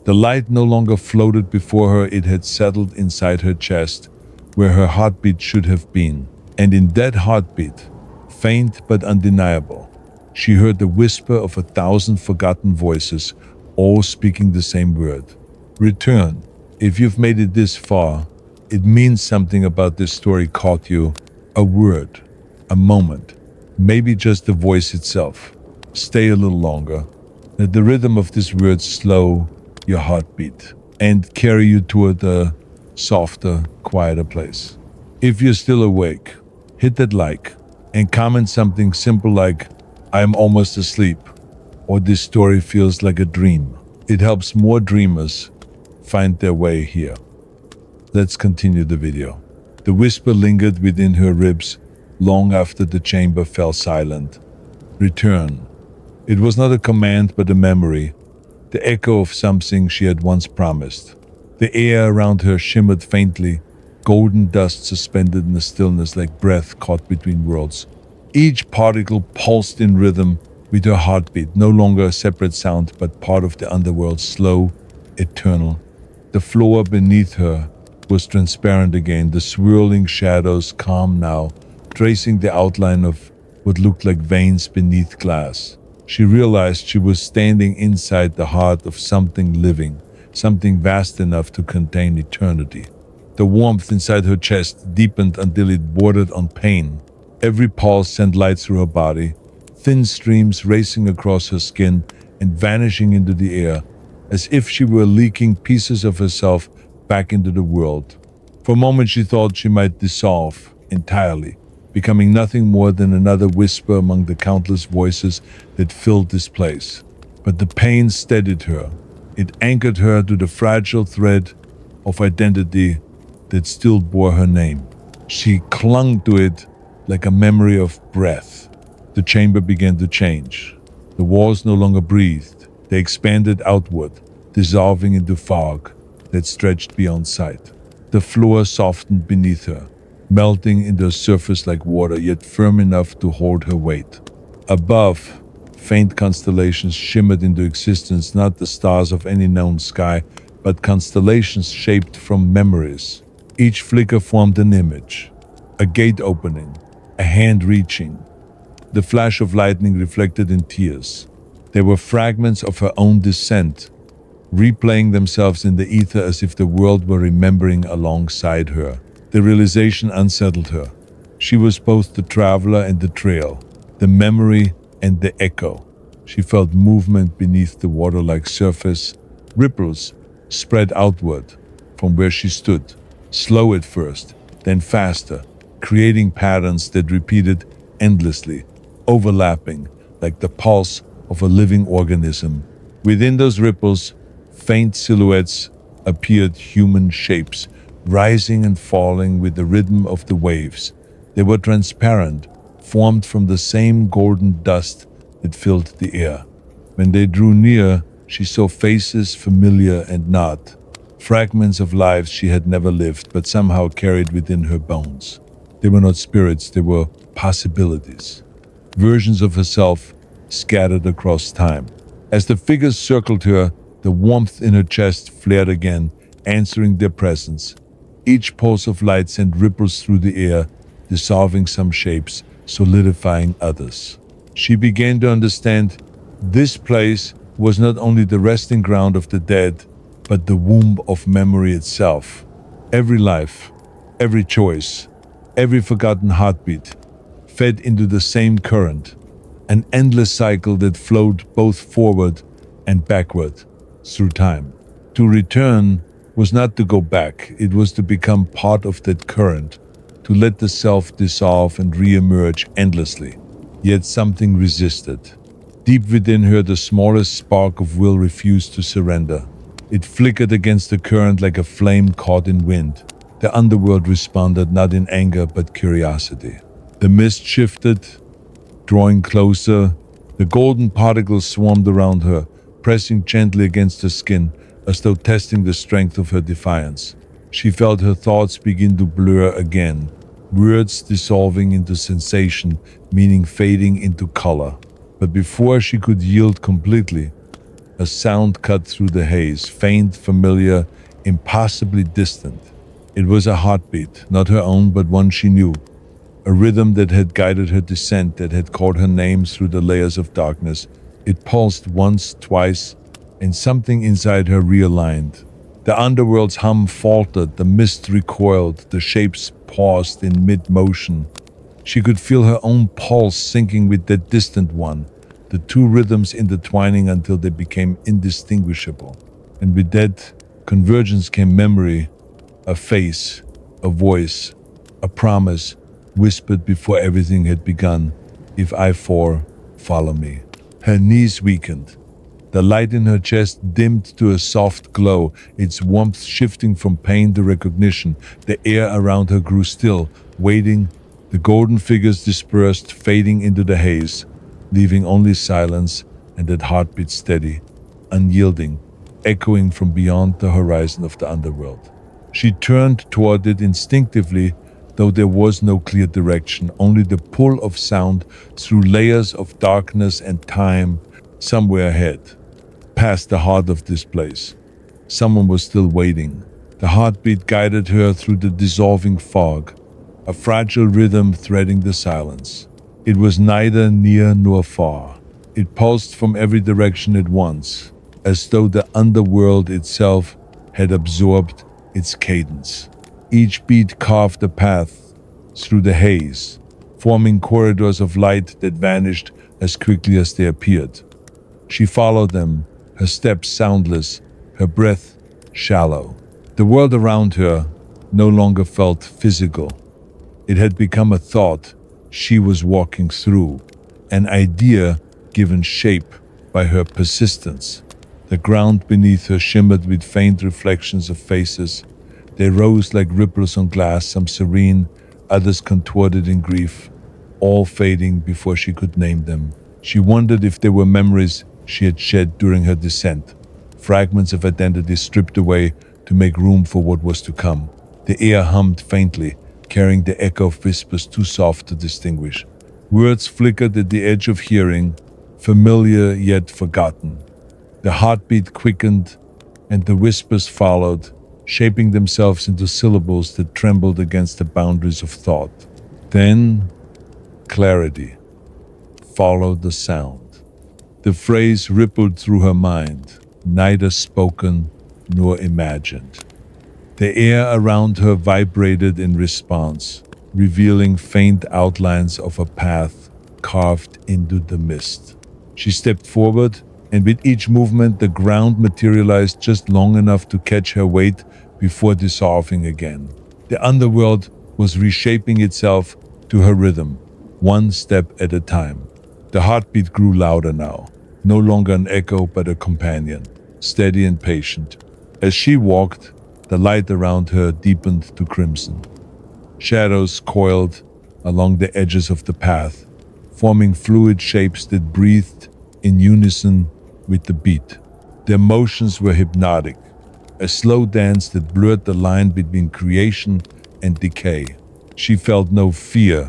The light no longer floated before her, it had settled inside her chest, where her heartbeat should have been. And in that heartbeat, faint but undeniable, she heard the whisper of 1,000 forgotten voices, all speaking the same word. Return. If you've made it this far, it means something about this story caught you. A word, a moment, maybe just the voice itself. Stay a little longer. Let the rhythm of this word slow your heartbeat and carry you toward a softer, quieter place. If you're still awake, hit that like and comment something simple like, "I'm almost asleep," or "This story feels like a dream." It helps more dreamers find their way here. Let's continue the video. The whisper lingered within her ribs long after the chamber fell silent. Return. It was not a command but a memory, the echo of something she had once promised. The air around her shimmered faintly, golden dust suspended in the stillness like breath caught between worlds. Each particle pulsed in rhythm with her heartbeat, no longer a separate sound but part of the underworld, slow, eternal. The floor beneath her was transparent again, the swirling shadows calm now, tracing the outline of what looked like veins beneath glass. She realized she was standing inside the heart of something living, something vast enough to contain eternity. The warmth inside her chest deepened until it bordered on pain. Every pulse sent light through her body, thin streams racing across her skin and vanishing into the air, as if she were leaking pieces of herself back into the world. For a moment she thought she might dissolve entirely, becoming nothing more than another whisper among the countless voices that filled this place. But the pain steadied her. It anchored her to the fragile thread of identity that still bore her name. She clung to it like a memory of breath. The chamber began to change. The walls no longer breathed. They expanded outward, dissolving into fog that stretched beyond sight. The floor softened beneath her, melting into a surface like water, yet firm enough to hold her weight. Above, faint constellations shimmered into existence, not the stars of any known sky, but constellations shaped from memories. Each flicker formed an image, a gate opening, a hand reaching. The flash of lightning reflected in tears. They were fragments of her own descent, replaying themselves in the ether as if the world were remembering alongside her. The realization unsettled her. She was both the traveler and the trail, the memory and the echo. She felt movement beneath the water-like surface. Ripples spread outward from where she stood, slow at first, then faster, creating patterns that repeated endlessly, overlapping like the pulse of a living organism. Within those ripples, faint silhouettes appeared, human shapes, rising and falling with the rhythm of the waves. They were transparent, formed from the same golden dust that filled the air. When they drew near, she saw faces familiar and not, fragments of lives she had never lived but somehow carried within her bones. They were not spirits, they were possibilities, versions of herself scattered across time. As the figures circled her, the warmth in her chest flared again, answering their presence. Each pulse of light sent ripples through the air, dissolving some shapes, solidifying others. She began to understand this place was not only the resting ground of the dead, but the womb of memory itself. Every life, every choice, every forgotten heartbeat fed into the same current, an endless cycle that flowed both forward and backward, through time. To return was not to go back, it was to become part of that current, to let the self dissolve and re-emerge endlessly. Yet something resisted. Deep within her, the smallest spark of will refused to surrender. It flickered against the current like a flame caught in wind. The underworld responded not in anger but curiosity. The mist shifted, drawing closer. The golden particles swarmed around her, pressing gently against her skin, as though testing the strength of her defiance. She felt her thoughts begin to blur again, words dissolving into sensation, meaning fading into color. But before she could yield completely, a sound cut through the haze, faint, familiar, impossibly distant. It was a heartbeat, not her own, but one she knew. A rhythm that had guided her descent, that had called her name through the layers of darkness. It pulsed once, twice, and something inside her realigned. The underworld's hum faltered, the mist recoiled, the shapes paused in mid-motion. She could feel her own pulse syncing with that distant one, the two rhythms intertwining until they became indistinguishable. And with that convergence came memory, a face, a voice, a promise, whispered before everything had begun. If I fall, follow me. Her knees weakened. The light in her chest dimmed to a soft glow, its warmth shifting from pain to recognition. The air around her grew still, waiting. The golden figures dispersed, fading into the haze, leaving only silence and that heartbeat steady, unyielding, echoing from beyond the horizon of the underworld. She turned toward it instinctively, though there was no clear direction, only the pull of sound through layers of darkness and time. Somewhere ahead, past the heart of this place, someone was still waiting. The heartbeat guided her through the dissolving fog, a fragile rhythm threading the silence. It was neither near nor far. It pulsed from every direction at once, as though the underworld itself had absorbed its cadence. Each beat carved a path through the haze, forming corridors of light that vanished as quickly as they appeared. She followed them, her steps soundless, her breath shallow. The world around her no longer felt physical. It had become a thought she was walking through, an idea given shape by her persistence. The ground beneath her shimmered with faint reflections of faces. They rose like ripples on glass, some serene, others contorted in grief, all fading before she could name them. She wondered if they were memories she had shed during her descent, fragments of identity stripped away to make room for what was to come. The air hummed faintly, carrying the echo of whispers too soft to distinguish. Words flickered at the edge of hearing, familiar yet forgotten. The heartbeat quickened, and the whispers followed, shaping themselves into syllables that trembled against the boundaries of thought. Then, clarity followed the sound. The phrase rippled through her mind, neither spoken nor imagined. The air around her vibrated in response, revealing faint outlines of a path carved into the mist. She stepped forward, and with each movement the ground materialized just long enough to catch her weight before dissolving again. The underworld was reshaping itself to her rhythm, one step at a time. The heartbeat grew louder now, no longer an echo but a companion, steady and patient. As she walked, the light around her deepened to crimson. Shadows coiled along the edges of the path, forming fluid shapes that breathed in unison with the beat. Their motions were hypnotic, a slow dance that blurred the line between creation and decay. She felt no fear,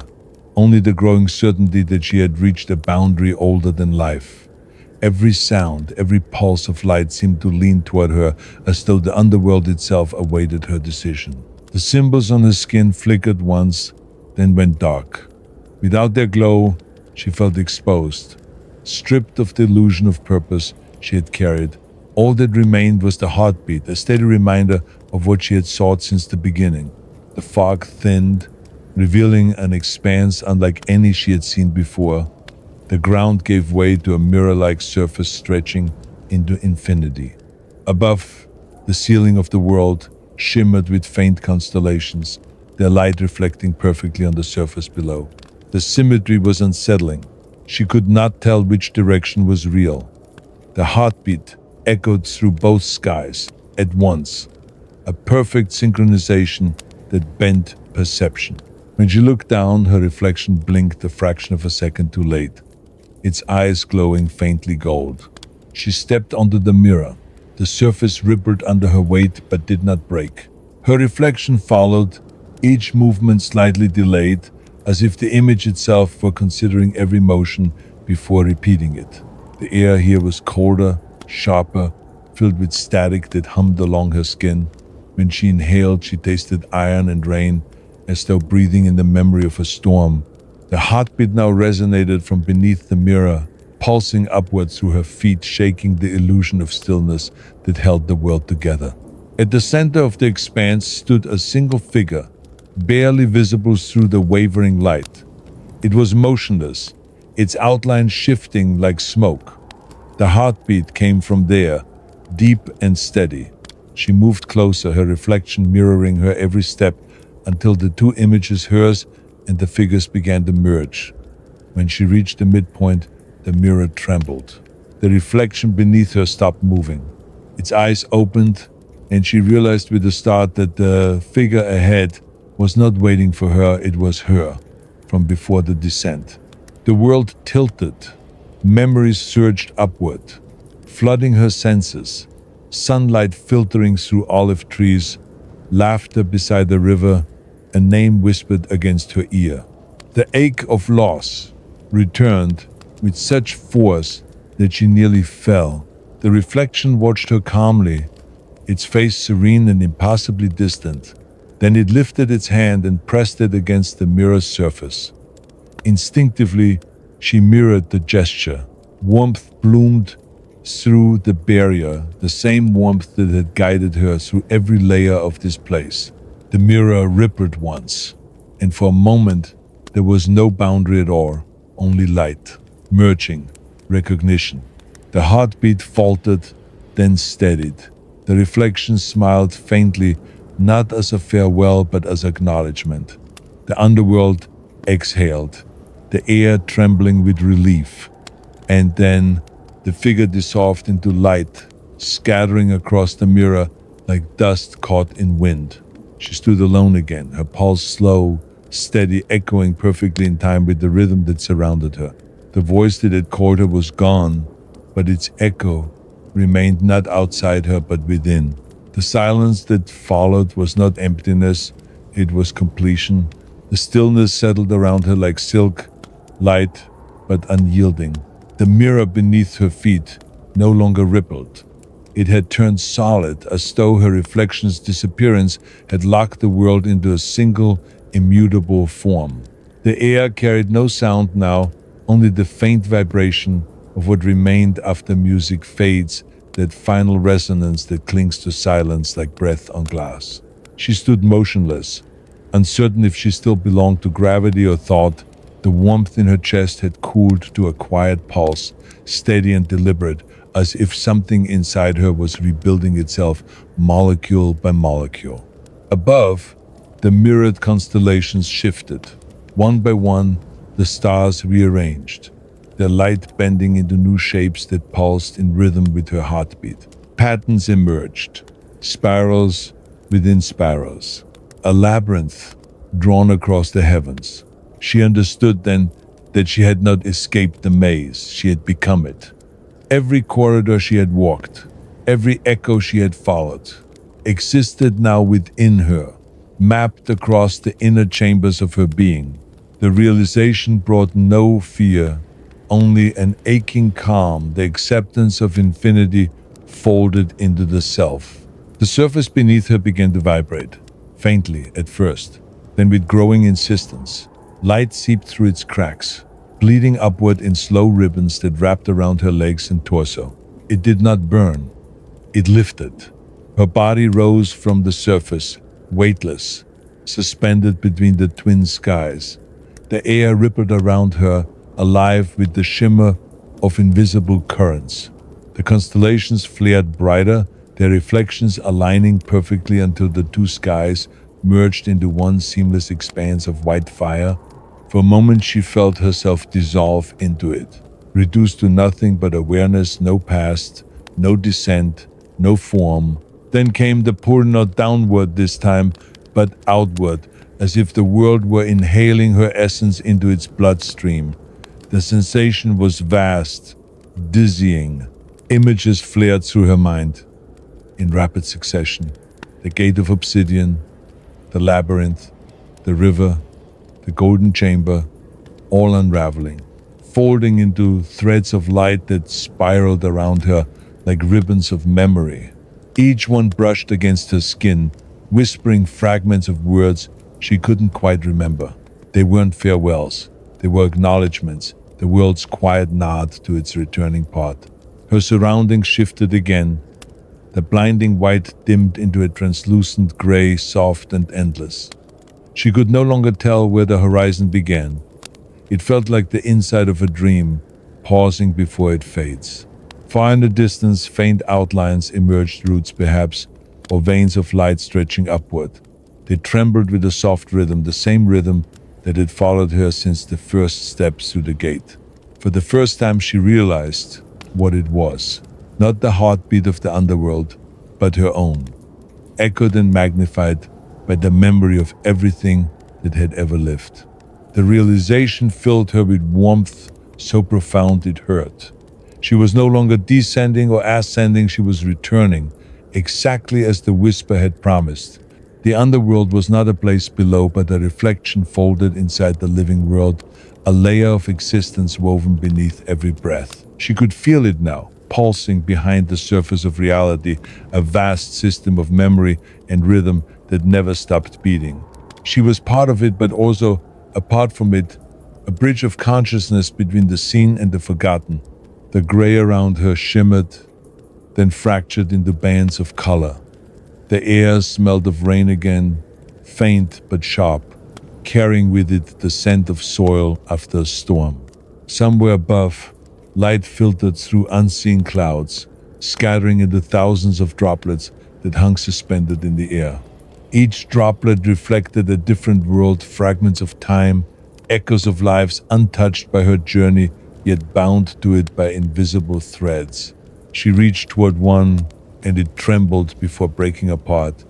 only the growing certainty that she had reached a boundary older than life. Every sound, every pulse of light seemed to lean toward her, as though the underworld itself awaited her decision. The symbols on her skin flickered once, then went dark. Without their glow, she felt exposed. Stripped of the illusion of purpose she had carried, all that remained was the heartbeat, a steady reminder of what she had sought since the beginning. The fog thinned, revealing an expanse unlike any she had seen before. The ground gave way to a mirror-like surface stretching into infinity. Above, the ceiling of the world shimmered with faint constellations, their light reflecting perfectly on the surface below. The symmetry was unsettling. She could not tell which direction was real. The heartbeat echoed through both skies at once, a perfect synchronization that bent perception. When she looked down, her reflection blinked a fraction of a second too late, its eyes glowing faintly gold. She stepped onto the mirror. The surface rippled under her weight but did not break. Her reflection followed, each movement slightly delayed, as if the image itself were considering every motion before repeating it. The air here was colder, sharper, filled with static that hummed along her skin. When she inhaled, she tasted iron and rain, as though breathing in the memory of a storm. The heartbeat now resonated from beneath the mirror, pulsing upward through her feet, shaking the illusion of stillness that held the world together. At the center of the expanse stood a single figure, barely visible through the wavering light. It was motionless, its outline shifting like smoke. The heartbeat came from there, deep and steady. She moved closer, her reflection mirroring her every step, until the two images, hers and the figures, began to merge. When she reached the midpoint, the mirror trembled. The reflection beneath her stopped moving. Its eyes opened, and she realized with a start that the figure ahead was not waiting for her, it was her, from before the descent. The world tilted. Memories surged upward, flooding her senses. Sunlight filtering through olive trees, laughter beside the river, a name whispered against her ear. The ache of loss returned with such force that she nearly fell. The reflection watched her calmly, its face serene and impossibly distant. Then it lifted its hand and pressed it against the mirror's surface. Instinctively, she mirrored the gesture. Warmth bloomed through the barrier, the same warmth that had guided her through every layer of this place. The mirror rippled once, and for a moment there was no boundary at all, only light, merging, recognition. The heartbeat faltered, then steadied. The reflection smiled faintly, not as a farewell but as acknowledgement. The underworld exhaled, the air trembling with relief. And then the figure dissolved into light, scattering across the mirror like dust caught in wind. She stood alone again, her pulse slow, steady, echoing perfectly in time with the rhythm that surrounded her. The voice that had called her was gone, but its echo remained not outside her but within. The silence that followed was not emptiness, it was completion. The stillness settled around her like silk, light but unyielding. The mirror beneath her feet no longer rippled. It had turned solid, as though her reflection's disappearance had locked the world into a single, immutable form. The air carried no sound now, only the faint vibration of what remained after music fades, that final resonance that clings to silence like breath on glass. She stood motionless, uncertain if she still belonged to gravity or thought. The warmth in her chest had cooled to a quiet pulse, steady and deliberate, as if something inside her was rebuilding itself molecule by molecule. Above, the mirrored constellations shifted. One by one, the stars rearranged, their light bending into new shapes that pulsed in rhythm with her heartbeat. Patterns emerged, spirals within spirals, a labyrinth drawn across the heavens. She understood then that she had not escaped the maze, she had become it. Every corridor she had walked, every echo she had followed, existed now within her, mapped across the inner chambers of her being. The realization brought no fear, only an aching calm, the acceptance of infinity folded into the self. The surface beneath her began to vibrate, faintly at first, then with growing insistence. Light seeped through its cracks, bleeding upward in slow ribbons that wrapped around her legs and torso. It did not burn, it lifted. Her body rose from the surface, weightless, suspended between the twin skies. The air rippled around her, alive with the shimmer of invisible currents. The constellations flared brighter, their reflections aligning perfectly until the two skies merged into one seamless expanse of white fire. For a moment she felt herself dissolve into it, reduced to nothing but awareness, no past, no descent, no form. Then came the pull, not downward this time, but outward, as if the world were inhaling her essence into its bloodstream. The sensation was vast, dizzying. Images flared through her mind in rapid succession. The gate of obsidian, the labyrinth, the river, the golden chamber, all unraveling, folding into threads of light that spiraled around her like ribbons of memory. Each one brushed against her skin, whispering fragments of words she couldn't quite remember. They weren't farewells, they were acknowledgments, the world's quiet nod to its returning part. Her surroundings shifted again. The blinding white dimmed into a translucent gray, soft and endless. She could no longer tell where the horizon began. It felt like the inside of a dream, pausing before it fades. Far in the distance, faint outlines emerged, roots perhaps, or veins of light stretching upward. They trembled with a soft rhythm, the same rhythm that had followed her since the first steps through the gate. For the first time she realized what it was. Not the heartbeat of the underworld, but her own, echoed and magnified by the memory of everything that had ever lived. The realization filled her with warmth so profound it hurt. She was no longer descending or ascending, she was returning, exactly as the whisper had promised. The underworld was not a place below, but a reflection folded inside the living world, a layer of existence woven beneath every breath. She could feel it now, pulsing behind the surface of reality, a vast system of memory and rhythm that never stopped beating. She was part of it, but also, apart from it, a bridge of consciousness between the seen and the forgotten. The gray around her shimmered, then fractured into bands of color. The air smelled of rain again, faint but sharp, carrying with it the scent of soil after a storm. Somewhere above, light filtered through unseen clouds, scattering into thousands of droplets that hung suspended in the air. Each droplet reflected a different world, fragments of time, echoes of lives untouched by her journey, yet bound to it by invisible threads. She reached toward one, and it trembled before breaking apart,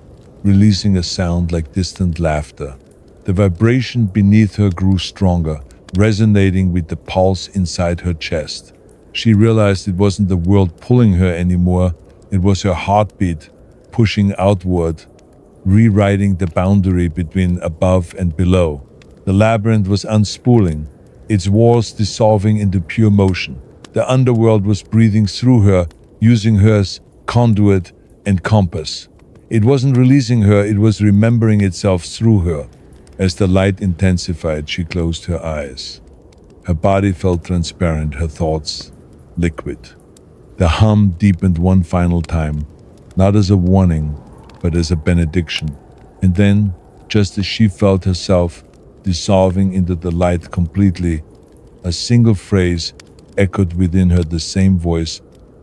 releasing a sound like distant laughter. The vibration beneath her grew stronger, resonating with the pulse inside her chest. She realized it wasn't the world pulling her anymore, it was her heartbeat pushing outward, rewriting the boundary between above and below. The labyrinth was unspooling, its walls dissolving into pure motion. The underworld was breathing through her, using her as conduit and compass. It wasn't releasing her, it was remembering itself through her. As the light intensified, she closed her eyes. Her body felt transparent, her thoughts liquid. The hum deepened one final time, not as a warning, but as a benediction. And then, just as she felt herself dissolving into the light completely, a single phrase echoed within her, the same voice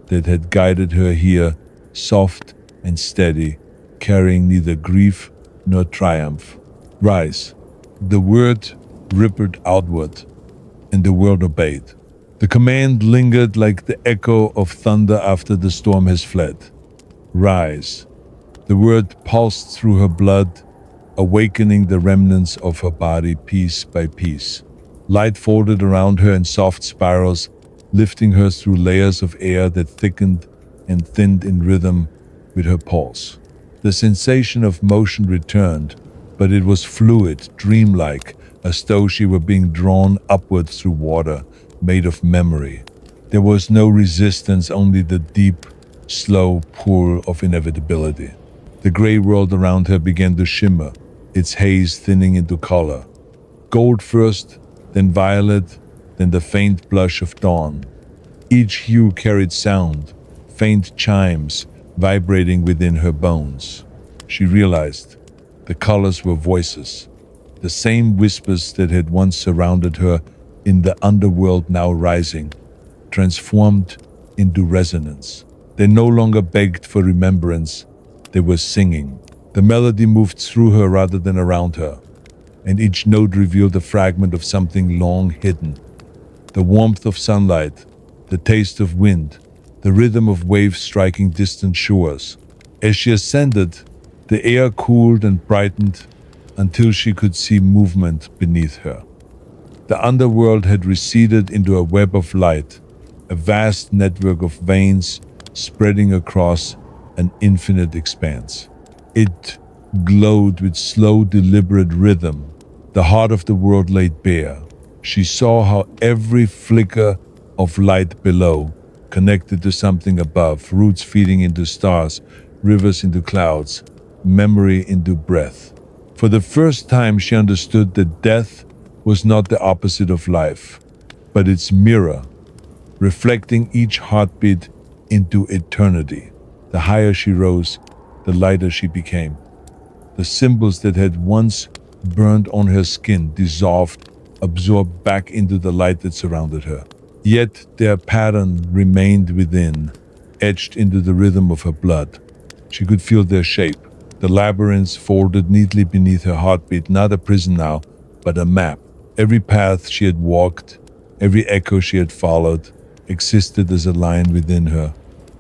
that had guided her here, soft and steady, carrying neither grief nor triumph. Rise. The word rippled outward, and the world obeyed. The command lingered like the echo of thunder after the storm has fled. Rise. The word pulsed through her blood, awakening the remnants of her body piece by piece. Light folded around her in soft spirals, lifting her through layers of air that thickened and thinned in rhythm with her pulse. The sensation of motion returned, but it was fluid, dreamlike, as though she were being drawn upward through water made of memory. There was no resistance, only the deep, slow pull of inevitability. The gray world around her began to shimmer, its haze thinning into color. Gold first, then violet, then the faint blush of dawn. Each hue carried sound, faint chimes vibrating within her bones. She realized the colors were voices, the same whispers that had once surrounded her in the underworld, now rising, transformed into resonance. They no longer begged for remembrance, they were singing. The melody moved through her rather than around her, and each note revealed a fragment of something long hidden. The warmth of sunlight, the taste of wind, the rhythm of waves striking distant shores. As she ascended, the air cooled and brightened until she could see movement beneath her. The underworld had receded into a web of light, a vast network of veins spreading across an infinite expanse. It glowed with slow, deliberate rhythm. The heart of the world laid bare. She saw how every flicker of light below connected to something above, roots feeding into stars, rivers into clouds, memory into breath. For the first time, she understood that death was not the opposite of life, but its mirror, reflecting each heartbeat into eternity. The higher she rose, the lighter she became. The symbols that had once burned on her skin dissolved, absorbed back into the light that surrounded her. Yet their pattern remained within, etched into the rhythm of her blood. She could feel their shape. The labyrinths folded neatly beneath her heartbeat, not a prison now, but a map. Every path she had walked, every echo she had followed, existed as a line within her,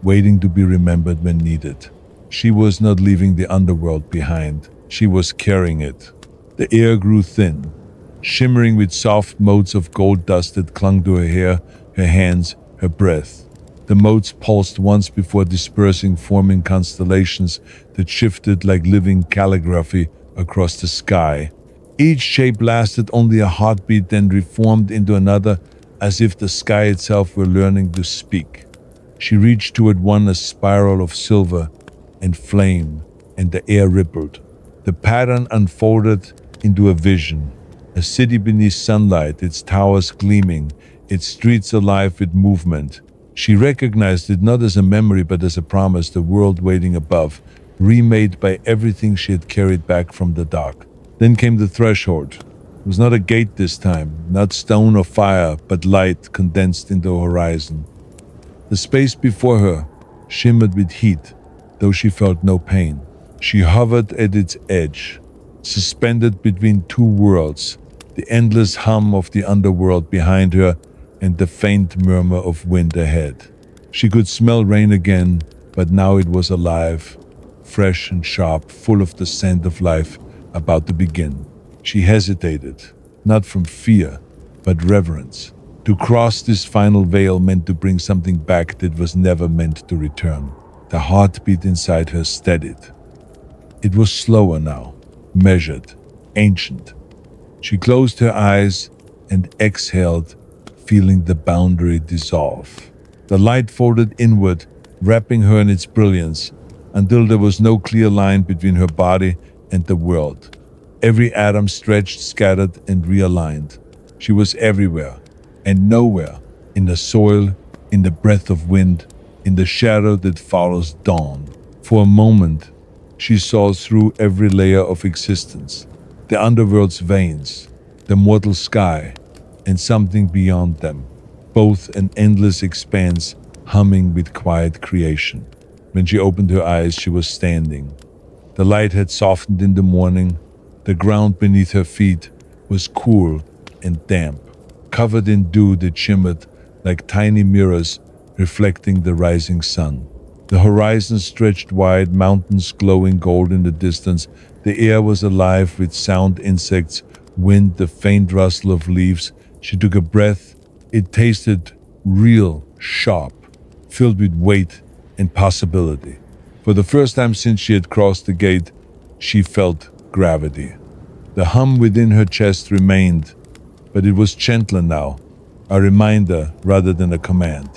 waiting to be remembered when needed. She was not leaving the underworld behind. She was carrying it. The air grew thin, shimmering with soft motes of gold dust that clung to her hair, her hands, her breath. The motes pulsed once before dispersing, forming constellations that shifted like living calligraphy across the sky. Each shape lasted only a heartbeat, then reformed into another, as if the sky itself were learning to speak. She reached toward one, a spiral of silver and flame, and the air rippled. The pattern unfolded into a vision, a city beneath sunlight, its towers gleaming, its streets alive with movement. She recognized it not as a memory but as a promise, the world waiting above, remade by everything she had carried back from the dark. Then came the threshold. It was not a gate this time, not stone or fire, but light condensed into a horizon. The space before her shimmered with heat, though she felt no pain. She hovered at its edge, suspended between two worlds, the endless hum of the underworld behind her and the faint murmur of wind ahead. She could smell rain again, but now it was alive, fresh and sharp, full of the scent of life about to begin. She hesitated, not from fear, but reverence. To cross this final veil meant to bring something back that was never meant to return. The heartbeat inside her steadied. It was slower now, measured, ancient. She closed her eyes and exhaled, feeling the boundary dissolve. The light folded inward, wrapping her in its brilliance, until there was no clear line between her body and the world. Every atom stretched, scattered, and realigned. She was everywhere and nowhere, in the soil, in the breath of wind, in the shadow that follows dawn. For a moment, she saw through every layer of existence, the underworld's veins, the mortal sky, and something beyond them, both an endless expanse humming with quiet creation. When she opened her eyes, she was standing. The light had softened in the morning. The ground beneath her feet was cool and damp, covered in dew that shimmered like tiny mirrors reflecting the rising sun. The horizon stretched wide, mountains glowing gold in the distance. The air was alive with sound, insects, wind, the faint rustle of leaves. She took a breath. It tasted real, sharp, filled with weight and possibility. For the first time since she had crossed the gate, she felt gravity. The hum within her chest remained, but it was gentler now, a reminder rather than a command.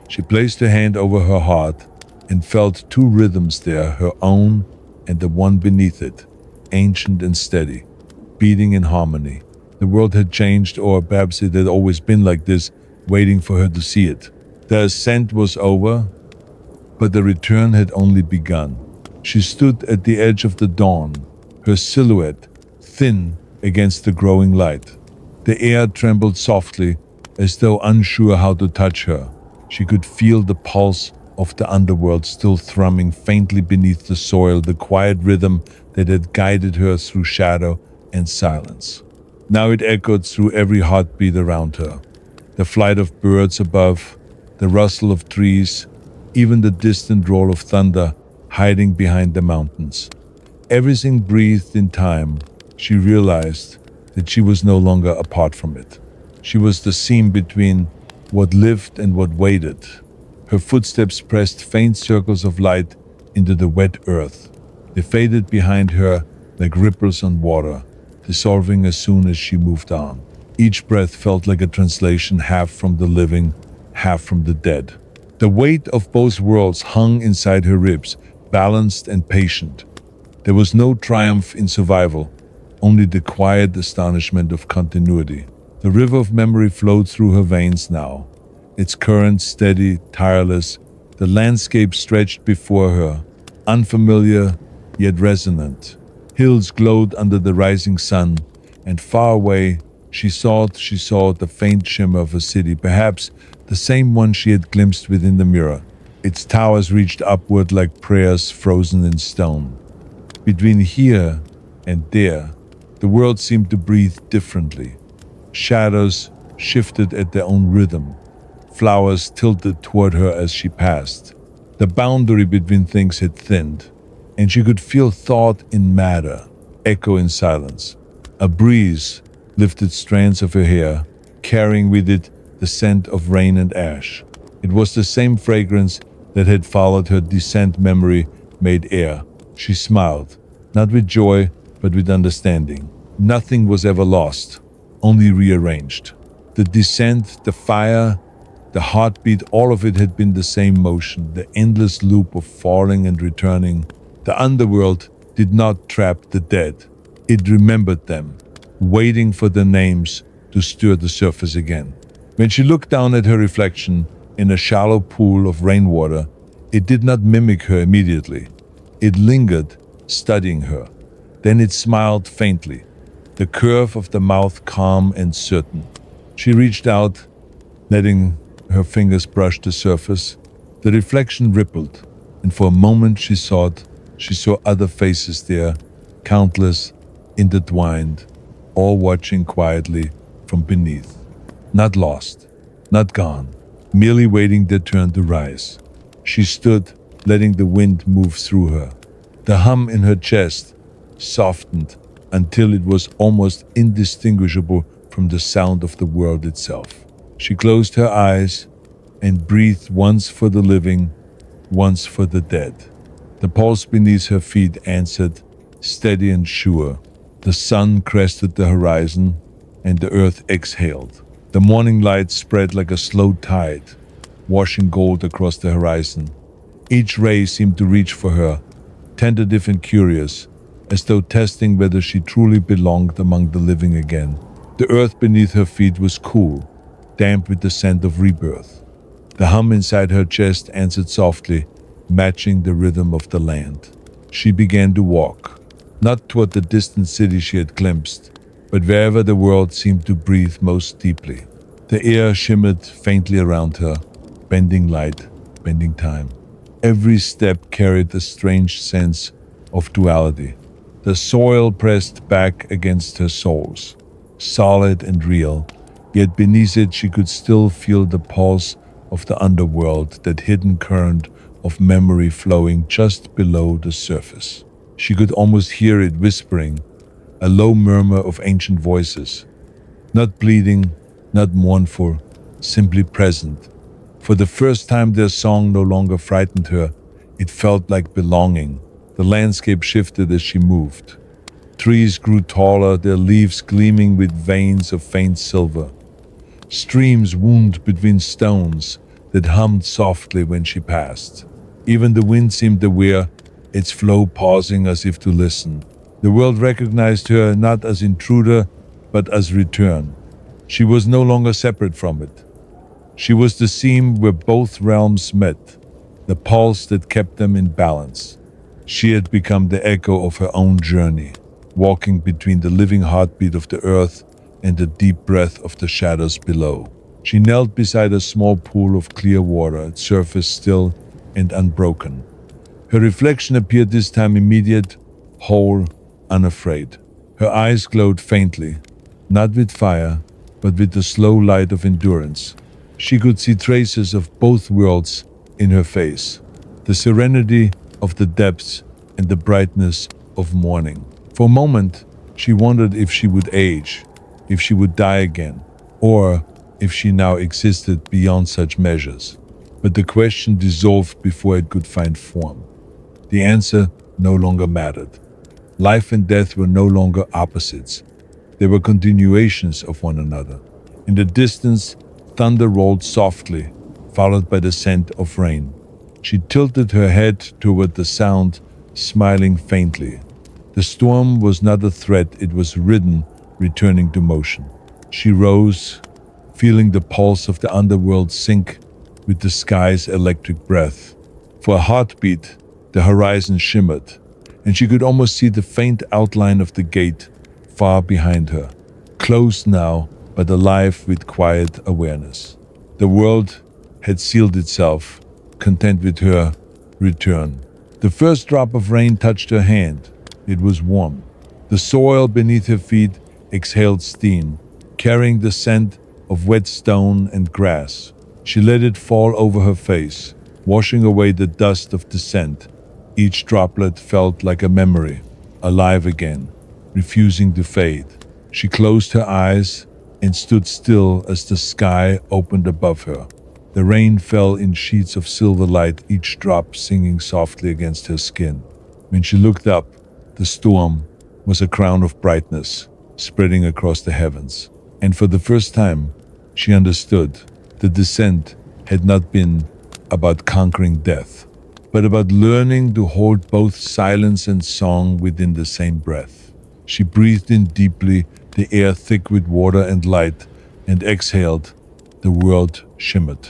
She placed her hand over her heart and felt two rhythms there, her own and the one beneath it, ancient and steady, beating in harmony. The world had changed, or perhaps it had always been like this, waiting for her to see it. The ascent was over, but the return had only begun. She stood at the edge of the dawn, her silhouette thin against the growing light. The air trembled softly, as though unsure how to touch her. She could feel the pulse of the underworld still thrumming faintly beneath the soil, the quiet rhythm that had guided her through shadow and silence. Now it echoed through every heartbeat around her. The flight of birds above, the rustle of trees, even the distant roll of thunder hiding behind the mountains. Everything breathed in time. She realized that she was no longer apart from it. She was the seam between what lived and what waited. Her footsteps pressed faint circles of light into the wet earth. They faded behind her like ripples on water, dissolving as soon as she moved on. Each breath felt like a translation, half from the living, half from the dead. The weight of both worlds hung inside her ribs, balanced and patient. There was no triumph in survival, only the quiet astonishment of continuity. The river of memory flowed through her veins now, its current steady, tireless. The landscape stretched before her, unfamiliar yet resonant. Hills glowed under the rising sun, and far away she saw the faint shimmer of a city, perhaps the same one she had glimpsed within the mirror. Its towers reached upward like prayers frozen in stone. Between here and there, the world seemed to breathe differently. Shadows shifted at their own rhythm. Flowers tilted toward her as she passed. The boundary between things had thinned, and she could feel thought in matter echo in silence. A breeze lifted strands of her hair, carrying with it the scent of rain and ash. It was the same fragrance that had followed her descent. Memory made air. She smiled, not with joy, but with understanding. Nothing was ever lost, only rearranged. The descent, the fire, the heartbeat, all of it had been the same motion, the endless loop of falling and returning. The underworld did not trap the dead. It remembered them, waiting for their names to stir the surface again. When she looked down at her reflection in a shallow pool of rainwater, it did not mimic her immediately. It lingered, studying her. Then it smiled faintly, the curve of the mouth calm and certain. She reached out, letting her fingers brush the surface. The reflection rippled, and for a moment she saw other faces there, countless, intertwined, all watching quietly from beneath. Not lost, not gone, merely waiting their turn to rise. She stood, letting the wind move through her. The hum in her chest softened until it was almost indistinguishable from the sound of the world itself. She closed her eyes and breathed, once for the living, once for the dead. The pulse beneath her feet answered, steady and sure. The sun crested the horizon, and the earth exhaled. The morning light spread like a slow tide, washing gold across the horizon. Each ray seemed to reach for her, tentative and curious, as though testing whether she truly belonged among the living again. The earth beneath her feet was cool, damp with the scent of rebirth. The hum inside her chest answered softly, matching the rhythm of the land. She began to walk, not toward the distant city she had glimpsed, but wherever the world seemed to breathe most deeply. The air shimmered faintly around her, bending light, bending time. Every step carried a strange sense of duality. The soil pressed back against her soles, solid and real, yet beneath it she could still feel the pulse of the underworld, that hidden current of memory flowing just below the surface. She could almost hear it whispering, a low murmur of ancient voices, not pleading, not mournful, simply present. For the first time their song no longer frightened her, it felt like belonging. The landscape shifted as she moved. Trees grew taller, their leaves gleaming with veins of faint silver. Streams wound between stones that hummed softly when she passed. Even the wind seemed aware, its flow pausing as if to listen. The world recognized her not as intruder, but as return. She was no longer separate from it. She was the seam where both realms met, the pulse that kept them in balance. She had become the echo of her own journey, walking between the living heartbeat of the earth and the deep breath of the shadows below. She knelt beside a small pool of clear water, its surface still, and unbroken. Her reflection appeared this time immediate, whole, unafraid. Her eyes glowed faintly, not with fire, but with the slow light of endurance. She could see traces of both worlds in her face, the serenity of the depths and the brightness of morning. For a moment, she wondered if she would age, if she would die again, or if she now existed beyond such measures. But the question dissolved before it could find form. The answer no longer mattered. Life and death were no longer opposites. They were continuations of one another. In the distance, thunder rolled softly, followed by the scent of rain. She tilted her head toward the sound, smiling faintly. The storm was not a threat, it was ridden, returning to motion. She rose, feeling the pulse of the underworld sink with the sky's electric breath. For a heartbeat, the horizon shimmered, and she could almost see the faint outline of the gate far behind her, closed now but alive with quiet awareness. The world had sealed itself, content with her return. The first drop of rain touched her hand. It was warm. The soil beneath her feet exhaled steam, carrying the scent of wet stone and grass. She let it fall over her face, washing away the dust of descent. Each droplet felt like a memory, alive again, refusing to fade. She closed her eyes and stood still as the sky opened above her. The rain fell in sheets of silver light, each drop singing softly against her skin. When she looked up, the storm was a crown of brightness spreading across the heavens. And for the first time, she understood the descent had not been about conquering death, but about learning to hold both silence and song within the same breath. She breathed in deeply, the air thick with water and light, and exhaled. The world shimmered.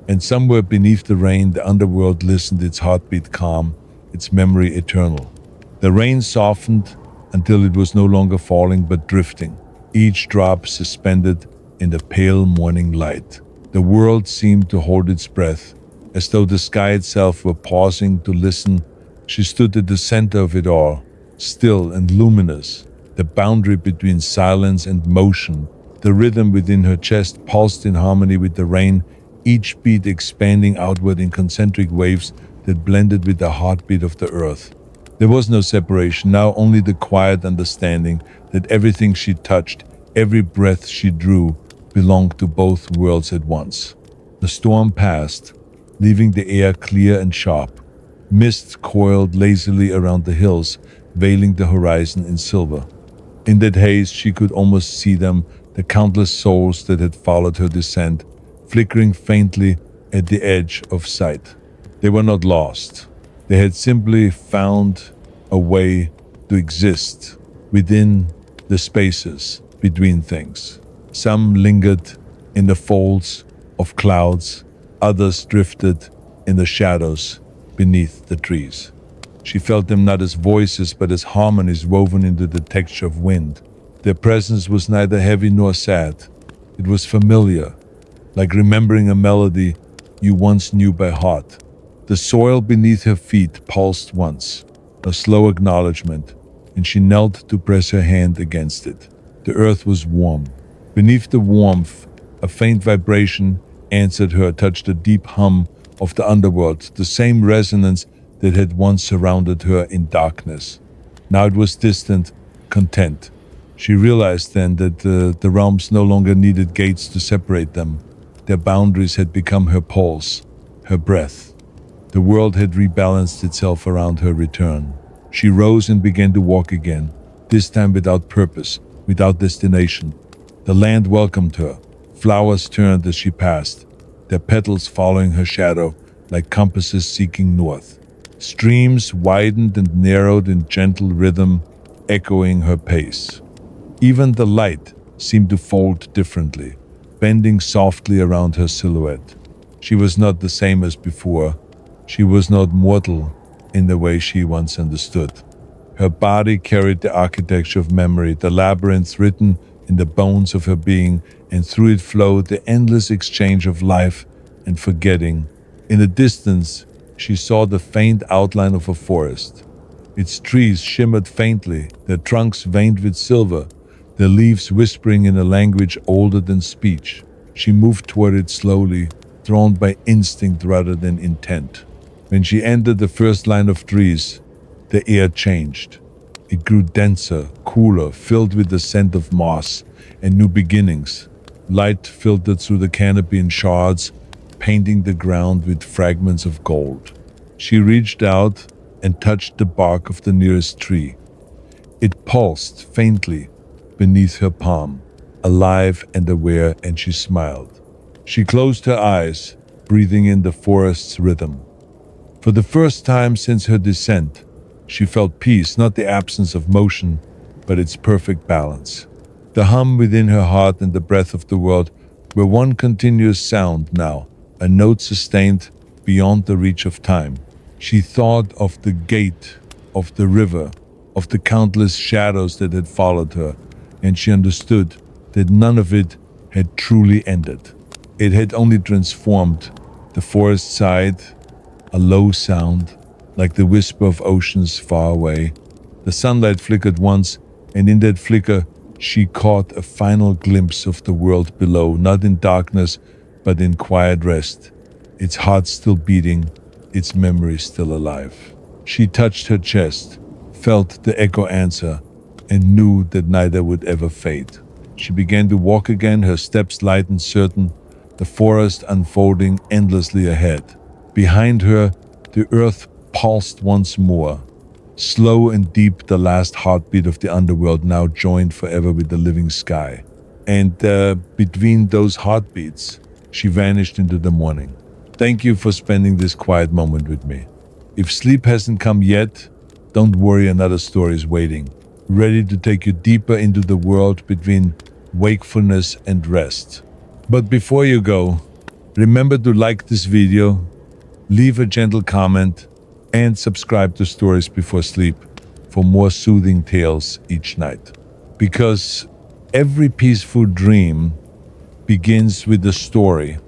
And somewhere beneath the rain, the underworld listened, its heartbeat calm, its memory eternal. The rain softened until it was no longer falling but drifting, each drop suspended in the pale morning light. The world seemed to hold its breath, as though the sky itself were pausing to listen. She stood at the center of it all, still and luminous, the boundary between silence and motion. The rhythm within her chest pulsed in harmony with the rain, each beat expanding outward in concentric waves that blended with the heartbeat of the earth. There was no separation, now only the quiet understanding that everything she touched, every breath she drew, belonged to both worlds at once. The storm passed, leaving the air clear and sharp. Mist coiled lazily around the hills, veiling the horizon in silver. In that haze she could almost see them, the countless souls that had followed her descent, flickering faintly at the edge of sight. They were not lost. They had simply found a way to exist within the spaces between things. Some lingered in the folds of clouds, others drifted in the shadows beneath the trees. She felt them not as voices but as harmonies woven into the texture of wind. Their presence was neither heavy nor sad. It was familiar, like remembering a melody you once knew by heart. The soil beneath her feet pulsed once, a slow acknowledgement, and she knelt to press her hand against it. The earth was warm. Beneath the warmth, a faint vibration answered her, touched the deep hum of the underworld, the same resonance that had once surrounded her in darkness. Now it was distant, content. She realized then that the realms no longer needed gates to separate them. Their boundaries had become her pulse, her breath. The world had rebalanced itself around her return. She rose and began to walk again, this time without purpose, without destination. The land welcomed her. Flowers turned as she passed, their petals following her shadow like compasses seeking north. Streams widened and narrowed in gentle rhythm, echoing her pace. Even the light seemed to fold differently, bending softly around her silhouette. She was not the same as before. She was not mortal in the way she once understood. Her body carried the architecture of memory, the labyrinth written in the bones of her being, and through it flowed the endless exchange of life and forgetting. In the distance, she saw the faint outline of a forest. Its trees shimmered faintly, their trunks veined with silver, their leaves whispering in a language older than speech. She moved toward it slowly, drawn by instinct rather than intent. When she entered the first line of trees, the air changed. It grew denser, cooler, filled with the scent of moss and new beginnings. Light filtered through the canopy in shards, painting the ground with fragments of gold. She reached out and touched the bark of the nearest tree. It pulsed faintly beneath her palm, alive and aware, and she smiled. She closed her eyes, breathing in the forest's rhythm. For the first time since her descent, she felt peace, not the absence of motion, but its perfect balance. The hum within her heart and the breath of the world were one continuous sound now, a note sustained beyond the reach of time. She thought of the gate, of the river, of the countless shadows that had followed her, and she understood that none of it had truly ended. It had only transformed. The forest sighed, a low sound, like the whisper of oceans far away. The sunlight flickered once, and in that flicker, she caught a final glimpse of the world below, not in darkness, but in quiet rest, its heart still beating, its memory still alive. She touched her chest, felt the echo answer, and knew that neither would ever fade. She began to walk again, her steps light and certain, the forest unfolding endlessly ahead. Behind her, the earth pulsed once more. Slow and deep, the last heartbeat of the underworld now joined forever with the living sky. And between those heartbeats, she vanished into the morning. Thank you for spending this quiet moment with me. If sleep hasn't come yet, don't worry, another story is waiting, ready to take you deeper into the world between wakefulness and rest. But before you go, remember to like this video, leave a gentle comment, and subscribe to Stories Before Sleep for more soothing tales each night. Because every peaceful dream begins with a story